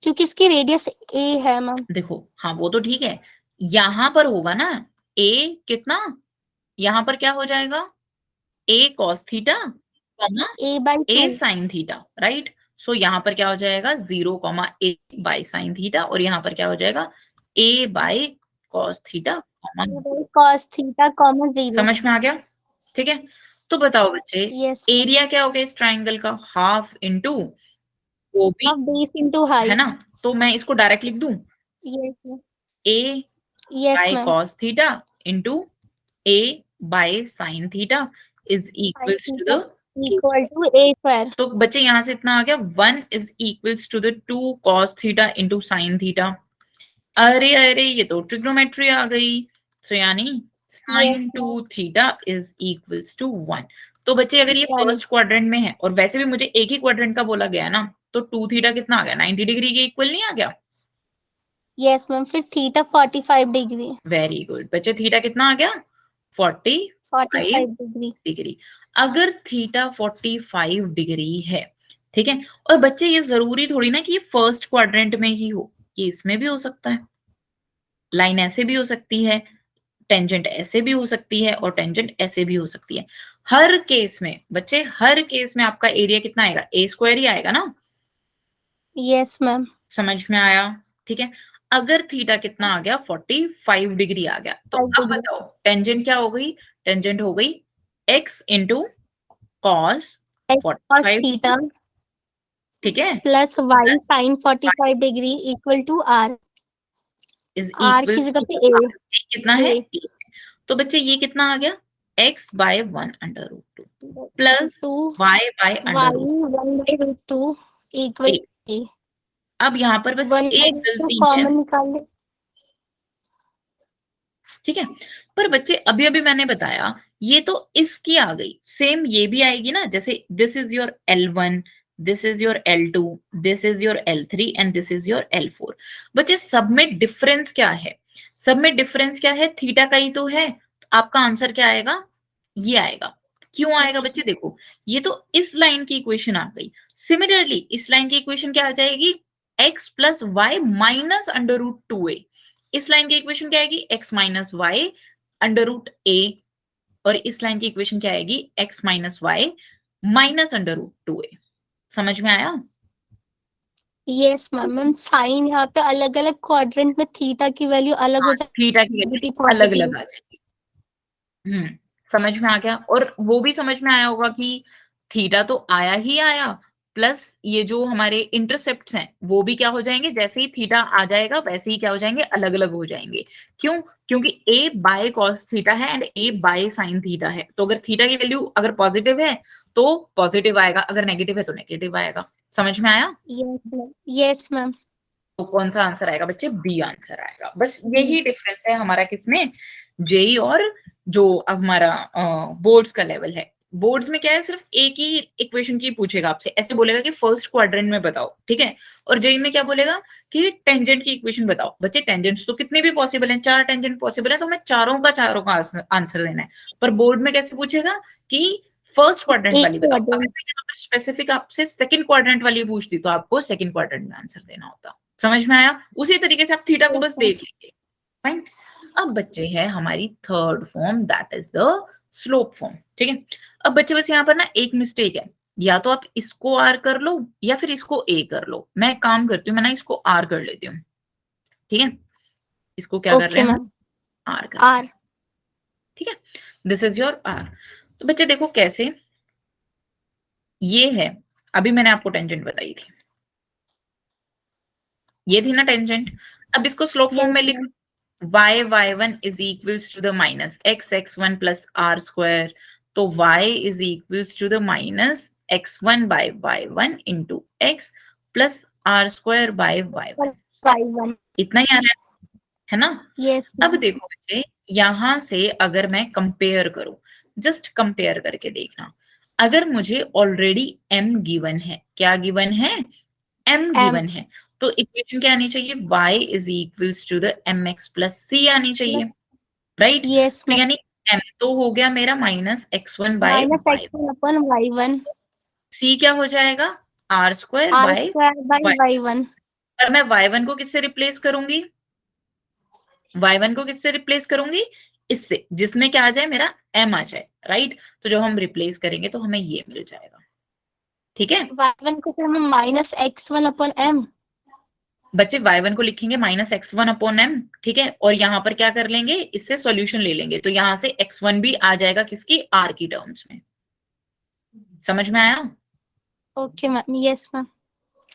क्योंकि इसकी रेडियस a है मैम। देखो हाँ वो तो ठीक है, यहां पर होगा ना a कितना, यहां पर क्या हो जाएगा a cos theta, a a/2। sin theta, right. So यहाँ पर क्या हो जाएगा 0,a बाय साइन थीटा, और यहाँ पर क्या हो जाएगा a by cos theta, cos theta, 0। समझ में आ गया? ठीक है, तो बताओ बच्चे Yes. एरिया क्या हो गया इस ट्राइंगल का, हाफ इंटू वो भी, Of base into height. है ना। तो मैं इसको डायरेक्ट लिख दूं, Yes, ma'am. a Yes, by ma'am. cos theta into a by sine theta is equals to the, Equal to a square. तो बच्चे यहां से इतना आ गया 1 is equals to the 2 cos theta into sine theta. अरे अरे ये तो ट्रिग्नोमेट्री आ गई, सो यानी sine 2 theta is equals to 1। तो बच्चे अगर ये फर्स्ट क्वाड्रेंट में है, और वैसे भी मुझे एक ही क्वाड्रेंट का बोला गया है ना, तो 2 थीटा कितना आ गया, 90 डिग्री के इक्वल नहीं आ गया? Yes, ma'am. फिर थीटा 45 डिग्री। वेरी गुड बच्चे, थीटा कितना आ गया 45 डिग्री। डिग्री। अगर थीटा 45 डिग्री है, ठीक है, और बच्चे ये जरूरी थोड़ी ना कि ये फर्स्ट क्वाड्रेंट में ही हो, ये इसमें भी हो सकता है, लाइन ऐसे भी हो सकती है, टेंजेंट ऐसे भी हो सकती है, और टेंजेंट ऐसे भी हो सकती है। हर केस में बच्चे, हर केस में आपका एरिया कितना आएगा, a स्क्वायर ही आएगा ना। Yes, ma'am. समझ में आया? ठीक है, अगर थीटा कितना आ गया 45 डिग्री आ गया, तो अब बताओ टेंजेंट क्या हो गई, टेंजेंट हो गई x इंटू कॉस 45, थीटा ठीक है, plus y sin 45 degree equal to r। Is r की इक्वल्स जगह टू पे a। कितना है a। तो बच्चे ये कितना आ गया x by 1 under root 2 plus y by under root 1/√2 equal a। अब यहाँ पर बस एक गलती है, कॉमन निकाल ले। ठीक है, पर बच्चे अभी अभी मैंने बताया ये तो इसकी आ गई, सेम ये भी आएगी ना, जैसे this is your L1, this is your L2, this is your L3 and this is your L4। बच्चे सब में डिफरेंस क्या है, सब में डिफरेंस क्या है, थीटा का ही तो है, तो आपका आंसर क्या आएगा, ये आएगा। क्यों आएगा बच्चे, देखो ये तो इस लाइन की इक्वेशन आ गई, सिमिलरली इस लाइन की इक्वेशन क्या आ जाएगी, x plus y minus under root 2a। इस लाइन की इक्वेशन क्या आएगी, x minus y under root a, और इस लाइन की इक्वेशन क्या आएगी, x minus y minus under root 2a। समझ में आया? Yes ma'am. मैम साइन यहाँ पे अलग अलग क्वाड्रेंट में थीटा की वैल्यू अलग हो थीटा की जाएगी वैल्यू अलग अलग आ जाएगी। समझ में आ गया। और वो भी समझ में आया होगा कि थीटा तो आया ही आया, प्लस ये जो हमारे इंटरसेप्ट्स हैं वो भी क्या हो जाएंगे, जैसे ही थीटा आ जाएगा वैसे ही क्या हो जाएंगे, अलग अलग हो जाएंगे। क्यों? क्योंकि ए बाय कॉस थीटा है and A bye sine theta है। तो अगर थीटा की वैल्यू अगर पॉजिटिव है तो पॉजिटिव आएगा, अगर नेगेटिव है तो नेगेटिव आएगा। समझ में आया? Yes ma'am. तो कौन सा आंसर आएगा बच्चे? बी आंसर आएगा। बस यही डिफरेंस है हमारा किसमें, जेई और जो हमारा बोर्ड्स का लेवल है। बोर्ड्स में क्या है, सिर्फ एक ही इक्वेशन की पूछेगा आपसे, ऐसे बोलेगा कि फर्स्ट क्वाड्रेंट में बताओ, ठीक है। और जेई में क्या बोलेगा कि टेंजेंट की इक्वेशन बताओ। बच्चे टेंजेंट्स तो कितने भी पॉसिबल हैं, 4 टेंजेंट पॉसिबल है, तो हमें चारों का आंसर देना है। पर बोर्ड में कैसे पूछेगा कि फर्स्ट क्वाड्रेंट वाली बताओ। अगर मैं यहाँ पर स्पेसिफिक आपसे सेकंड क्वाड्रेंट वाली पूछती तो आपको सेकंड क्वाड्रेंट में आंसर देना होता। समझ में आया? उसी तरीके से आप थीटा को बस देख लेंगे। फाइन। अब बच्चे है हमारी third form, that is the slope form. ठीक है। अब बच्चे बस यहाँ पर ना एक मिस्टेक है, या तो आप इसको आर कर लो या फिर इसको ए कर लो। मैं एक काम करती हूँ, मैं ना इसको आर कर लेती हूँ। ठीक है, इसको क्या कर रहे हैं हम? आर कर रहे हैं। ठीक है, दिस इज योर आर। तो बच्चे देखो कैसे, ये है, अभी मैंने आपको टेंजेंट बताई थी, ये थी ना टेंजेंट। अब इसको स्लोप फॉर्म में लिख, y1 is equals to the minus x1 plus r square, तो y is equals to the minus x1 by y1 into x plus r square by y1। इतना ही आ रहा है ना? अब देखो बच्चे, यहां से अगर मैं कंपेयर करूं, जस्ट कंपेयर करके देखना, अगर मुझे ऑलरेडी m गिवन है, क्या गिवन है? m गिवन है, तो इक्वेशन क्या आनी चाहिए? y is equals to the mx plus c आनी चाहिए, राइट? यस तो यानी m तो हो गया मेरा minus x1 bye y1, c क्या हो जाएगा? r square by y1। और मैं y1 को किससे रिप्लेस करूंगी? y1 को किससे रिप्लेस करूंगी? इससे, जिसमें क्या आ जाए, मेरा m आ जाए, राइट? तो जब हम रिप्लेस करेंगे तो हमें ये मिल जाएगा। ठीक है, y1 को फिर हम माइनस x1 अपॉन m, बच्चे y1 को लिखेंगे माइनस x1 अपॉन m। ठीक है, और यहाँ पर क्या कर लेंगे, इससे सॉल्यूशन ले लेंगे, तो यहाँ से x1 भी आ जाएगा किसकी? r की टर्म्स में। समझ में आया? Okay ma'am. Yes ma'am.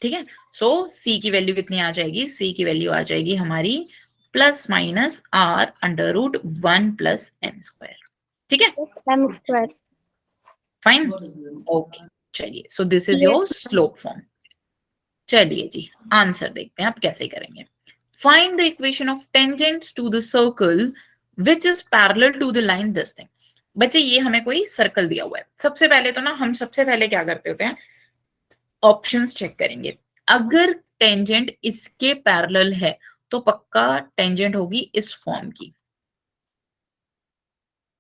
ठीक है, सो c की वैल्यू कितनी आ जाएगी? c की वैल्यू आ जाएगी हमारी plus minus r under root 1 plus m square. ठीक है, m स्क्वायर। Fine, okay. चलिए, so this is your slope form. चलिए जी, आंसर देखते हैं आप कैसे करेंगे। Find the equation of tangents to the circle which is parallel to the line this thing. बच्चे ये हमें कोई सर्कल दिया हुआ है, सबसे पहले तो ना हम सबसे पहले क्या करते होते हैं, ऑप्शंस चेक करेंगे। अगर टेंजेंट इसके पैरेलल है तो पक्का टेंजेंट होगी इस फॉर्म की।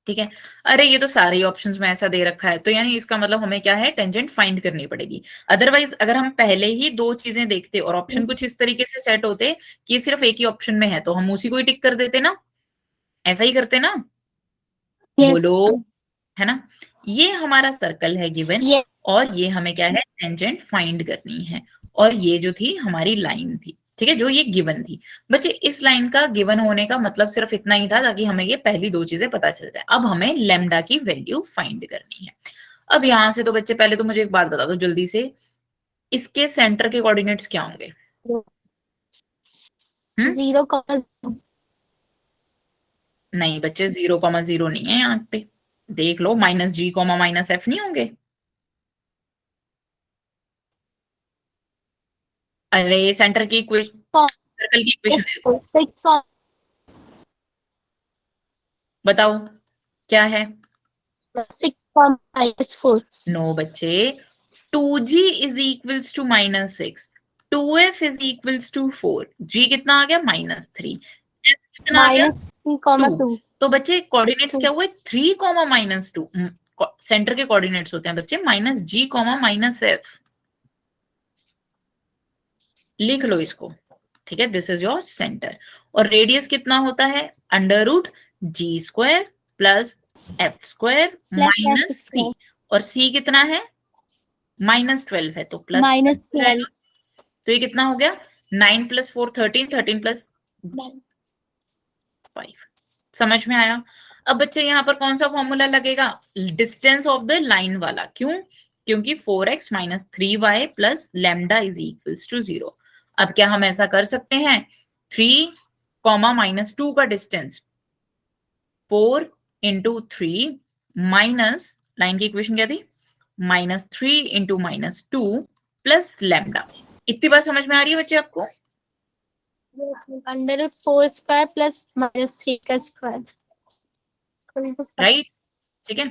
ठीक है, अरे ये तो सारे ही ऑप्शंस में ऐसा दे रखा है, तो यानी इसका मतलब हमें क्या है, टेंजेंट फाइंड करनी पड़ेगी। अदरवाइज अगर हम पहले ही दो चीजें देखते और ऑप्शन कुछ इस तरीके से सेट होते कि ये सिर्फ एक ही ऑप्शन में है, तो हम उसी को ही टिक कर देते ना, ऐसा ही करते ना। बोलो, है ना? ये हमारा सर्कल है गिवन, और ये हमें क्या है, टेंजेंट फाइंड करनी है। और ये जो थी हमारी लाइन थी, ठीक है, जो ये गिवन थी। बच्चे इस लाइन का गिवन होने का मतलब सिर्फ इतना ही था ताकि हमें ये पहली दो चीजें पता चल जाए। अब हमें लेमडा की वैल्यू फाइंड करनी है। अब यहां से तो बच्चे पहले तो मुझे एक बात बता दो जल्दी से, इसके सेंटर के कोऑर्डिनेट्स क्या होंगे? 0, नहीं बच्चे, 0,0 नहीं है यहाँ पे, देख लो, माइनस जी कॉमा माइनस एफ नहीं होंगे? अरे सेंटर की इक्वेशन, सर्कल की इक्वेशन बताओ क्या है? 6, नो बच्चे, 2g is equals to -6, 2f is equals to 4, g कितना आ गया? -3, f कितना आ गया? 2। तो बच्चे कोऑर्डिनेट्स क्या हुए? 3, -2। सेंटर के कोऑर्डिनेट्स होते हैं बच्चे -g, -f। लिख लो इसको, ठीक है, दिस इज योर सेंटर। और रेडियस कितना होता है? √g² plus f² -3। और c कितना है? -12 है तो प्लस -12 जाएगा। तो ये कितना हो गया 9 + 4 13, 13 + 5। समझ में आया? अब बच्चे यहाँ पर कौन सा फॉर्मूला लगेगा? डिस्टेंस ऑफ द लाइन वाला। क्यों? क्योंकि 4x - 3y + लैम्डा = 0। अब क्या हम ऐसा कर सकते हैं? 3, -2 का डिस्टेंस 4 × 3 माइनस लाइन की इक्वेशन क्या थी? -3 × -2 + लैम्डा। इतनी बात समझ में आ रही है बच्चे आपको? √4² + -3 का स्क्वायर। राइट, ठीक है।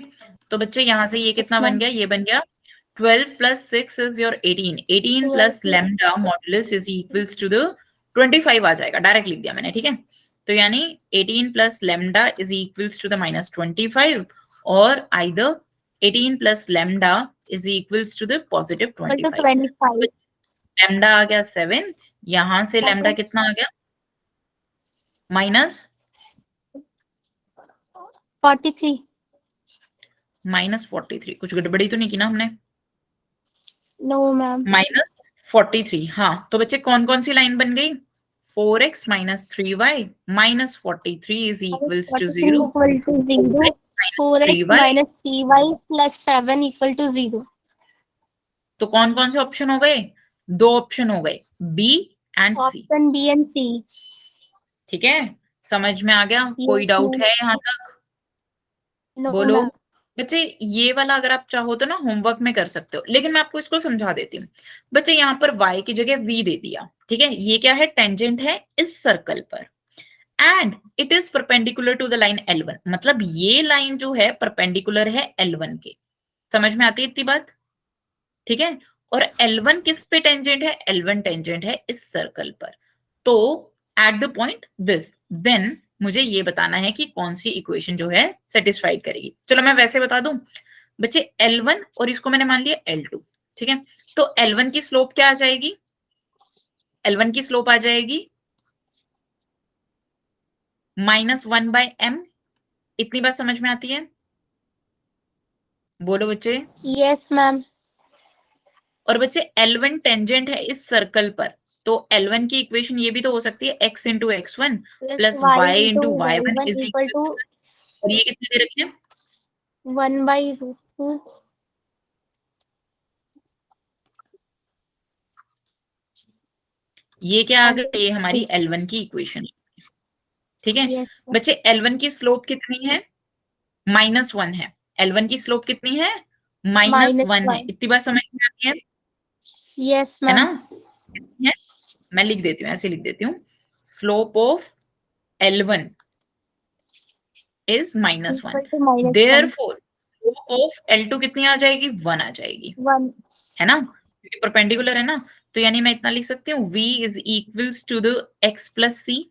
तो बच्चे यहाँ से ये कितना Yes, बन ma'am. गया? ये बन गया 12 + 6 इज योर 18, 18 + लैम्डा मॉडुलस = 25 आ जाएगा। डायरेक्ट लिख दिया मैंने, ठीक है। तो यानी 18 + लैम्डा = -25 और आइदर 18 + लैम्डा = +25। 25 लैम्डा आ गया 7, यहां से लैम्डा कितना आ गया? -43 -43। कुछ गड़बड़ी तो नहीं की ना हमने? No ma'am. -43। हाँ, तो बच्चे कौन कौन सी लाइन बन गई? 4x - 3y - 43 = 0। 4x 3y। - 3y + 7 = 0। तो कौन कौन से ऑप्शन हो गए? 2 ऑप्शन हो गए, B and C. Option B and C. ठीक है, समझ में आ गया? कोई डाउट है यहाँ तक? नो बोलो। मैम। बच्चे ये वाला अगर आप चाहो तो ना होमवर्क में कर सकते हो, लेकिन मैं आपको इसको समझा देती हूँ। बच्चे यहाँ पर y की जगह v दे दिया, ठीक है। ये क्या है? टेंजेंट है इस सर्कल पर and it is perpendicular to the line L1। मतलब ये लाइन जो है परपेंडिकुलर है L1 के। समझ में आती है इतनी बात? ठीक है। और L1 किस पे टेंजेंट है? L1 टेंजेंट है इस सर्कल पर। तो at the point this, then मुझे ये बताना है कि कौन सी इक्वेशन जो है सेटिस्फाइड करेगी। चलो मैं वैसे बता दूं बच्चे, L1 और इसको मैंने मान लिया L2, ठीक है। तो L1 की स्लोप क्या आ जाएगी? L1 की स्लोप आ जाएगी -1/m। इतनी बात समझ में आती है? बोलो बच्चे। Yes ma'am. और बच्चे L1 टेंजेंट है इस सर्कल पर, तो L1 की इक्वेशन ये भी तो हो सकती है x × x1 + y × y1 = और ये कितनी दे रखी है? 1/√2। ये क्या आ गई? ये हमारी L1 की इक्वेशन, ठीक है। Yes, बच्चे L1 की स्लोप कितनी है? -1 है। L1 की स्लोप कितनी है? -1 है। -1। इतनी बात समझ में आती है? यस है ना? मैम। कितनी है? मैं लिख देती हूँ, ऐसे लिख देती हूँ। Slope of L1 is -1। Therefore slope of L2 कितनी आ जाएगी? 1 आ जाएगी, 1। है ना, क्योंकि परपेंडिकुलर है ना। तो यानी मैं इतना लिख सकती हूँ v = x + c।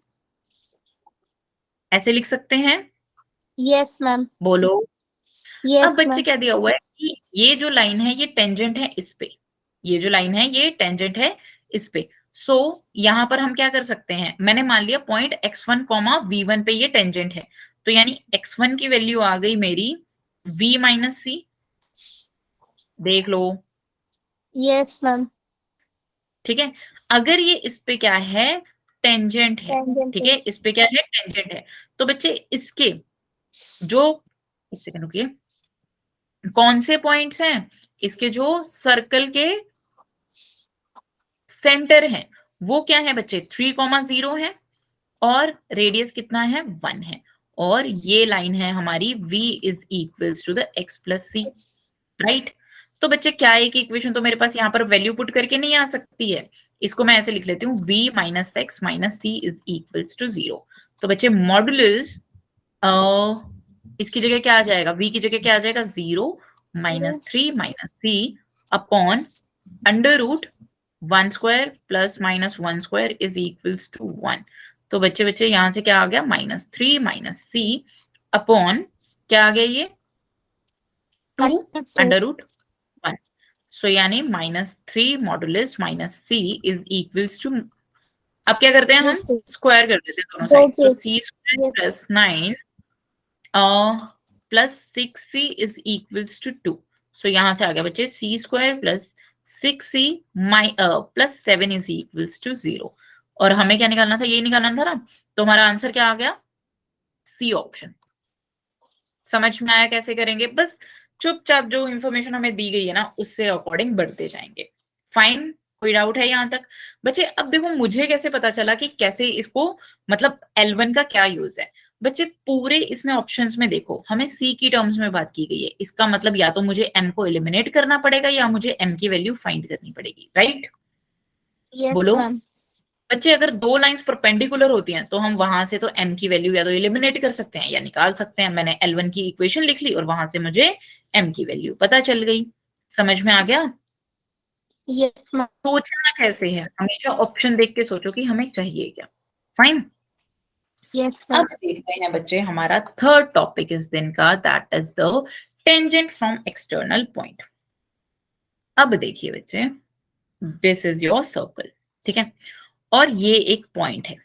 ऐसे लिख सकते हैं? Yes ma'am. बोलो। अब यस बच्चे मैम। क्या दिया हुआ है कि ये जो लाइन है ये टेंजेंट है इस पे, ये जो लाइन है ये टेंजेंट है इस पे। सो यहाँ पर हम क्या कर सकते हैं? मैंने मान लिया पॉइंट x1, v1 पे ये टेंजेंट है, तो यानी x1 की वैल्यू आ गई मेरी v - c। देख लो, यस मैम। ठीक है। अगर ये इस पे क्या है? टेंजेंट है, टेंजेंट ठीक है। है। इस पे क्या है? टेंजेंट है। तो बच्चे इसके जो, एक सेकंड रुकिए, कौन से पॉइंट्स हैं? इसके जो सर्कल के सेंटर हैं वो क्या है बच्चे? 3,0 है और रेडियस कितना है? 1 है। और ये लाइन है हमारी v = x + c, राइट। तो बच्चे क्या है कि इक्वेशन तो मेरे पास यहाँ पर वैल्यू पुट करके नहीं आ सकती है। इसको मैं ऐसे लिख लेती हूँ, v - x - c = 0। तो बच्चे मॉडुलस इसकी जगह क्या आ जाएगा? v की जगह क्या आ जाएगा? 0 - 3 - c अपॉन √1² + -1² = 1। तो बच्चे यहां से क्या आ गया? -3 - c अपॉन क्या आ गया? ये 2 √1। सो यानी -3 मॉडुलस -c = अब क्या करते हैं? हम स्क्वायर कर देते हैं दोनों साइड। सो c² + 9 +6c = 2। सो यहाँ से आ गया बच्चे C square plus 6c plus 7 is equals to 0। और हमें क्या निकालना था, ये निकालना था ना, तो हमारा आंसर क्या आ गया, सी ऑप्शन। समझ में आया कैसे करेंगे? बस चुपचाप जो इंफॉर्मेशन हमें दी गई है ना उससे अकॉर्डिंग बढ़ते जाएंगे। फाइन, कोई डाउट है यहाँ तक? बच्चे अब देखो मुझे कैसे पता चला कि कैसे इसको, मतलब L1 का क्या यूज है। बच्चे पूरे इसमें ऑप्शंस में देखो हमें सी की टर्म्स में बात की गई है, इसका मतलब या तो मुझे m को एलिमिनेट करना पड़ेगा या मुझे m की वैल्यू फाइंड करनी पड़ेगी, राइट? Yes, बोलो ma'am. बच्चे, अगर दो लाइंस परपेंडिकुलर होती हैं तो हम वहां से तो m की वैल्यू या तो एलिमिनेट कर सकते हैं या निकाल सकते हैं। मैंने L1 की इक्वेशन लिख ली और वहां से मुझे m की वैल्यू पता चल गई। समझ में आ गया? Yes, ma'am. सोचना कैसे है, हमेशा ऑप्शन देख के सोचो कि हमें चाहिए क्या। फाइन, Yes, अब ma'am. देखते हैं बच्चे हमारा थर्ड टॉपिक इस दिन का, that is the tangent from external point. अब देखिए बच्चे, दिस इज योर सर्कल, ठीक है, और ये एक पॉइंट है,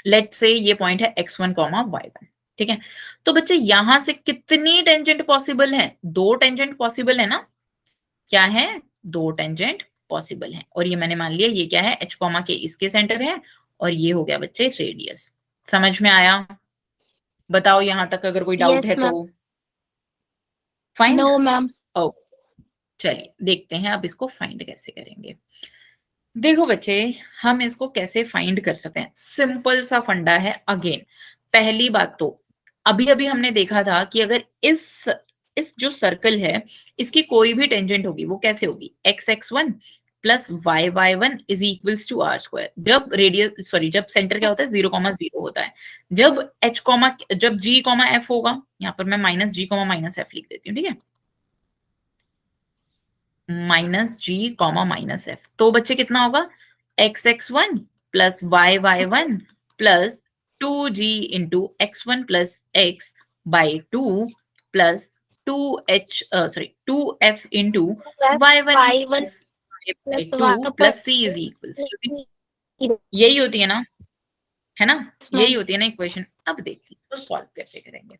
लेट्स से ये पॉइंट है x1, y1, ठीक है। तो बच्चे यहां से कितनी टेंजेंट पॉसिबल है? दो टेंजेंट पॉसिबल है ना, क्या है, दो टेंजेंट पॉसिबल है। और ये मैंने मान लिया ये क्या है, h कॉमा के इसके सेंटर है और ये हो गया बच्चे रेडियस। समझ में आया? बताओ यहां तक अगर कोई डाउट Yes, है ma'am. तो। Fine, No, ma'am. ओ चलिए देखते हैं अब इसको फाइंड कैसे करेंगे। देखो बच्चे, हम इसको कैसे फाइंड कर सकते हैं, सिंपल सा फंडा है। अगेन पहली बात तो अभी अभी हमने देखा था कि अगर इस जो सर्कल है इसकी कोई भी टेंजेंट होगी वो कैसे होगी, x(x1) plus y(y1) is equals to r square. जब रेडियस सॉरी जब सेंटर क्या होता है 0,0 होता है, जब जब g, f होगा, यहाँ पर मैं माइनस g, माइनस f लिख देती हूँ, ठीक है, माइनस g, माइनस f। तो बच्चे कितना होगा, x(x1) plus y(y1) plus 2g into x1 plus x by 2 plus 2f into y1 Y1 plus plus 2 Y plus c is equals to, यही होती है ना, है ना, यही होती है ना इक्वेशन। अब देखिए तो सॉल्व कैसे करेंगे।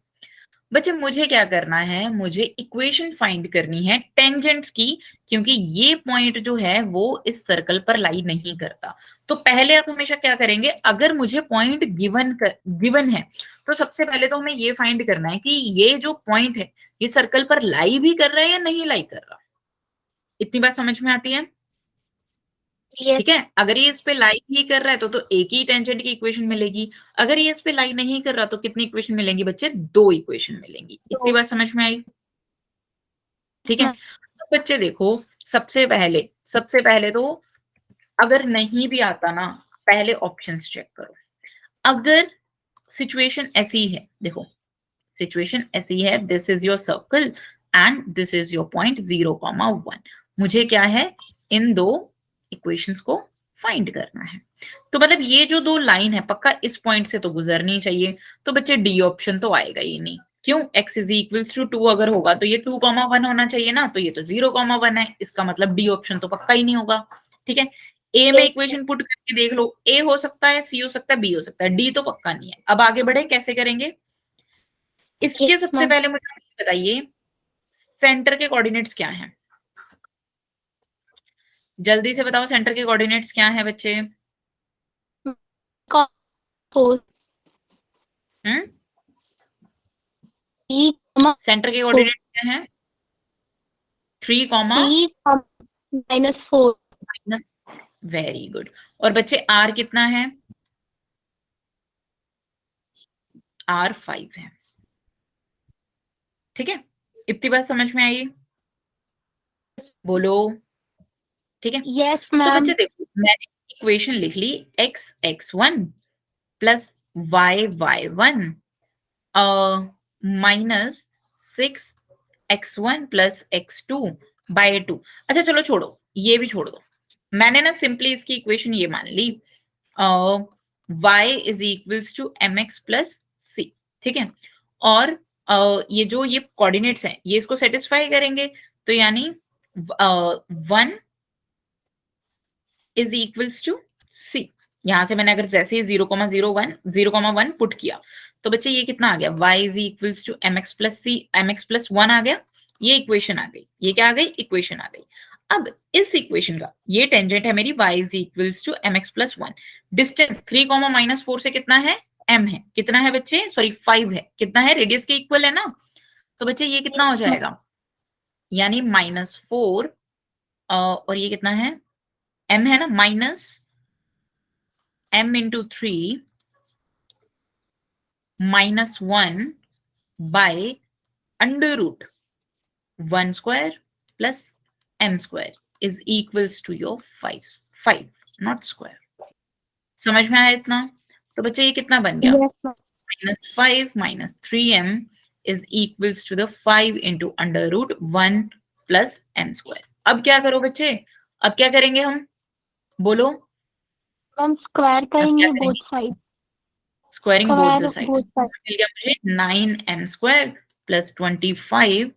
बच्चे मुझे क्या करना है, मुझे इक्वेशन फाइंड करनी है टेंजेंट्स की, क्योंकि ये पॉइंट जो है वो इस सर्कल पर लाई नहीं करता। तो पहले आप हमेशा क्या करेंगे, अगर मुझे पॉइंट गिवन है तो सबसे पहले तो हमें ये फाइंड करना है कि ये जो पॉइंट है ये सर्कल पर लाई भी कर रहा है या नहीं लाई कर रहा। इतनी बात समझ में आती है? Yes, ठीक है, अगर ये इस पे लाई ही कर रहा है तो एक ही टेंजेंट की इक्वेशन मिलेगी। अगर ये इस पे लाई नहीं कर रहा तो कितनी इक्वेशन मिलेंगी बच्चे, दो इक्वेशन मिलेंगी। इतनी बात समझ में आई? ठीक है, ma'am. तो बच्चे देखो सबसे पहले तो अगर नहीं भी आता ना, पहले ऑप्शंस चेक करो। अगर सिचुएशन ऐसी है, देखो सिचुएशन ऐसी है, this is your circle and this is your point 0,1। मुझे क्या है, इन दो इक्वेशंस को फाइंड करना है। तो मतलब ये जो दो लाइन है पक्का इस पॉइंट से तो गुजरनी चाहिए। तो बच्चे डी ऑप्शन तो आएगा ही नहीं, क्यों, x इज इक्वल्स टू 2 अगर होगा तो ये 2,1 होना चाहिए ना, तो ये तो 0,1 है, इसका मतलब डी ऑप्शन तो पक्का ही नहीं होगा। ठीक है, ए में इक्वेशन पुट करके देख लो, ए हो सकता है, सी हो सकता है, बी हो सकता है, डी तो पक्का नहीं है। अब आगे बढ़े, कैसे करेंगे इसके, Yes, सबसे ma'am. पहले मुझे बताइए सेंटर के कोऑर्डिनेट्स क्या हैं, जल्दी से बताओ सेंटर के कोऑर्डिनेट्स क्या हैं बच्चे। Four. हम्म, 3, सेंटर के कोऑर्डिनेट्स क्या हैं, 3, 3, -4. Minus, very good. और बच्चे आर कितना है, आर 5 है। ठीक है, इतनी बात समझ में आई, बोलो। ठीक है, Yes, तो ma'am. बच्चे देखो मैंने इक्वेशन लिख ली, x(x1) plus y(y1) minus 6x1 plus x2 by 2। अच्छा चलो छोड़ो, ये भी छोड़ दो, मैंने ना सिंपली इसकी इक्वेशन ये मान ली, y is equals to mx plus c। ठीक है, और ये जो ये कोऑर्डिनेट्स हैं ये इसको सेटिस्फाई करेंगे, तो यानी 1 इज इक्वल्स टू c। यहां से मैंने अगर जैसे ही 0,01 पुट किया तो बच्चे ये कितना आ गया, y is equals to mx plus c, mx plus 1 आ गया, ये इक्वेशन आ गई, ये क्या आ गई, इक्वेशन आ गई। अब इस इक्वेशन का ये टेंजेंट है मेरी y is equals to mx plus 1, distance 3 minus 4 से कितना है, m है, कितना है बच्चे, सॉरी 5 है, कितना है, रेडियस के इक्वल है ना, तो बच्चे ये कितना हो जाएगा, यानी -4 और ये कितना है, m है ना, minus m into 3 -1 by under root 1 square plus m square is equals to your 5 not square. समझ में आया इतना? तो बच्चे ये कितना बन गया, Yes, ma'am. -5 minus 3m is equals to the 5 into under root 1 plus m square. अब क्या करो बच्चे, अब क्या करेंगे हम, बोलो, Ma'am, square अब क्या करेंगे करेंगे, both sides. Squaring both the Square sides, both sides. मिल गया मुझे 9m square plus 25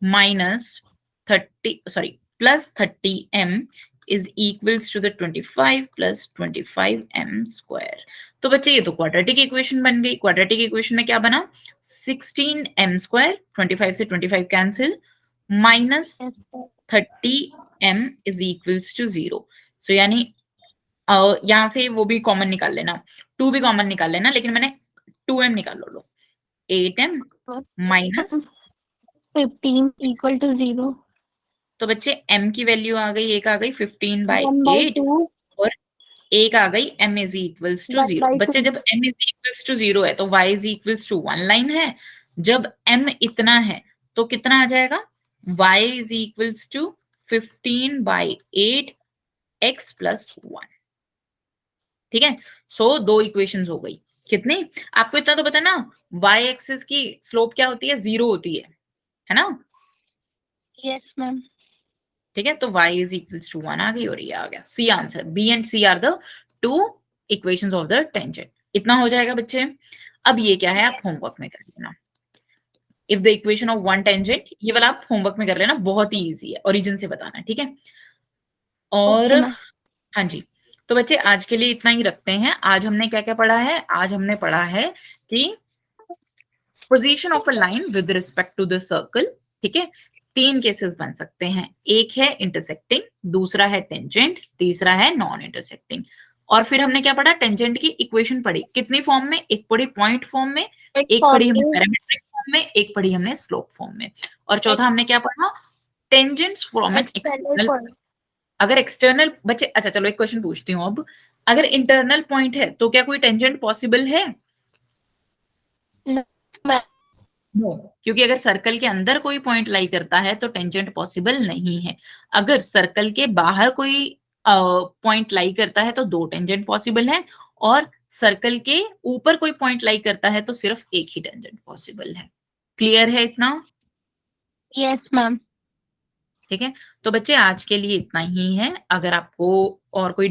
minus 30 sorry plus 30m is equals to the 25 plus 25m square. तो बच्चे ये तो क्वाड्रेटिक इक्वेशन बन गई। क्वाड्रेटिक इक्वेशन में क्या बना, 16m स्क्वायर, 25 से 25 cancel, minus Yes, sir. 30m is equals to 0। So यानी यहाँ से वो भी कॉमन निकाल लेना, 2 भी कॉमन निकाल लेना, लेकिन मैंने 2m निकाल लो, 8m माइनस, 15 equal to 0. तो बच्चे m की वैल्यू आ गई, एक आ गई 15 बाई 1 by 8 2. और एक आ गई m is equals to 1 0। by बच्चे 2. जब m इज इक्वल्स टू 0 है तो y is equals to 1 line है, जब m इतना है तो कितना आ जाएगा, y is equals to 15 by 8 x plus 1। ठीक है, सो दो इक्वेशंस हो गई, कितनी, आपको इतना तो पता है ना, y एक्सिस की स्लोप क्या होती है, 0 होती है ना, Yes, ma'am. ठीक है, तो y इज इक्वल्स टू 1 आ गई और ये आ गया C answer. b and c are the two equations of the tangent. इतना हो जाएगा बच्चे। अब ये क्या है, आप होमवर्क में कर लेना, if the equation of one tangent, ये वाला आप होमवर्क में कर लेना, बहुत ही इजी है, ओरिजिन से बताना, ठीक है। और Okay, ma'am. हाँ जी, तो बच्चे आज के लिए इतना ही रखते हैं। आज हमने क्या क्या पढ़ा है, आज हमने पढ़ा है कि position of a line with respect to the circle, ठीक है, 3 केसेस बन सकते हैं, एक है इंटरसेक्टिंग, दूसरा है टेंजेंट, तीसरा है नॉन इंटरसेक्टिंग। और फिर हमने क्या पढ़ा, टेंजेंट की इक्वेशन पढ़ी, कितनी फॉर्म में, एक पढ़ी पॉइंट फॉर्म में, एक पढ़ी हमने पैरामीट्रिक फॉर्म में, एक पढ़ी हमने स्लोप फॉर्म में, और चौथा हमने क्या पढ़ा, टेंजेंट्स फ्रॉम एन एक्सटर्नल। अगर एक्सटर्नल बच्चे, अच्छा चलो एक क्वेश्चन पूछती हूँ अब, अगर इंटरनल पॉइंट है तो क्या कोई टेंजेंट पॉसिबल है? No, ma'am. नो, क्योंकि अगर सर्कल के अंदर कोई पॉइंट लाई करता है तो टेंजेंट पॉसिबल नहीं है। अगर सर्कल के बाहर कोई पॉइंट लाई करता है तो 2 टेंजेंट पॉसिबल है, और सर्कल के ऊपर कोई पॉइंट लाई करता है तो सिर्फ एक ही टेंजेंट पॉसिबल है। क्लियर है इतना? Yes, ma'am. ठीक है, तो बच्चे आज के लिए इतना ही है। अगर आपको और कोई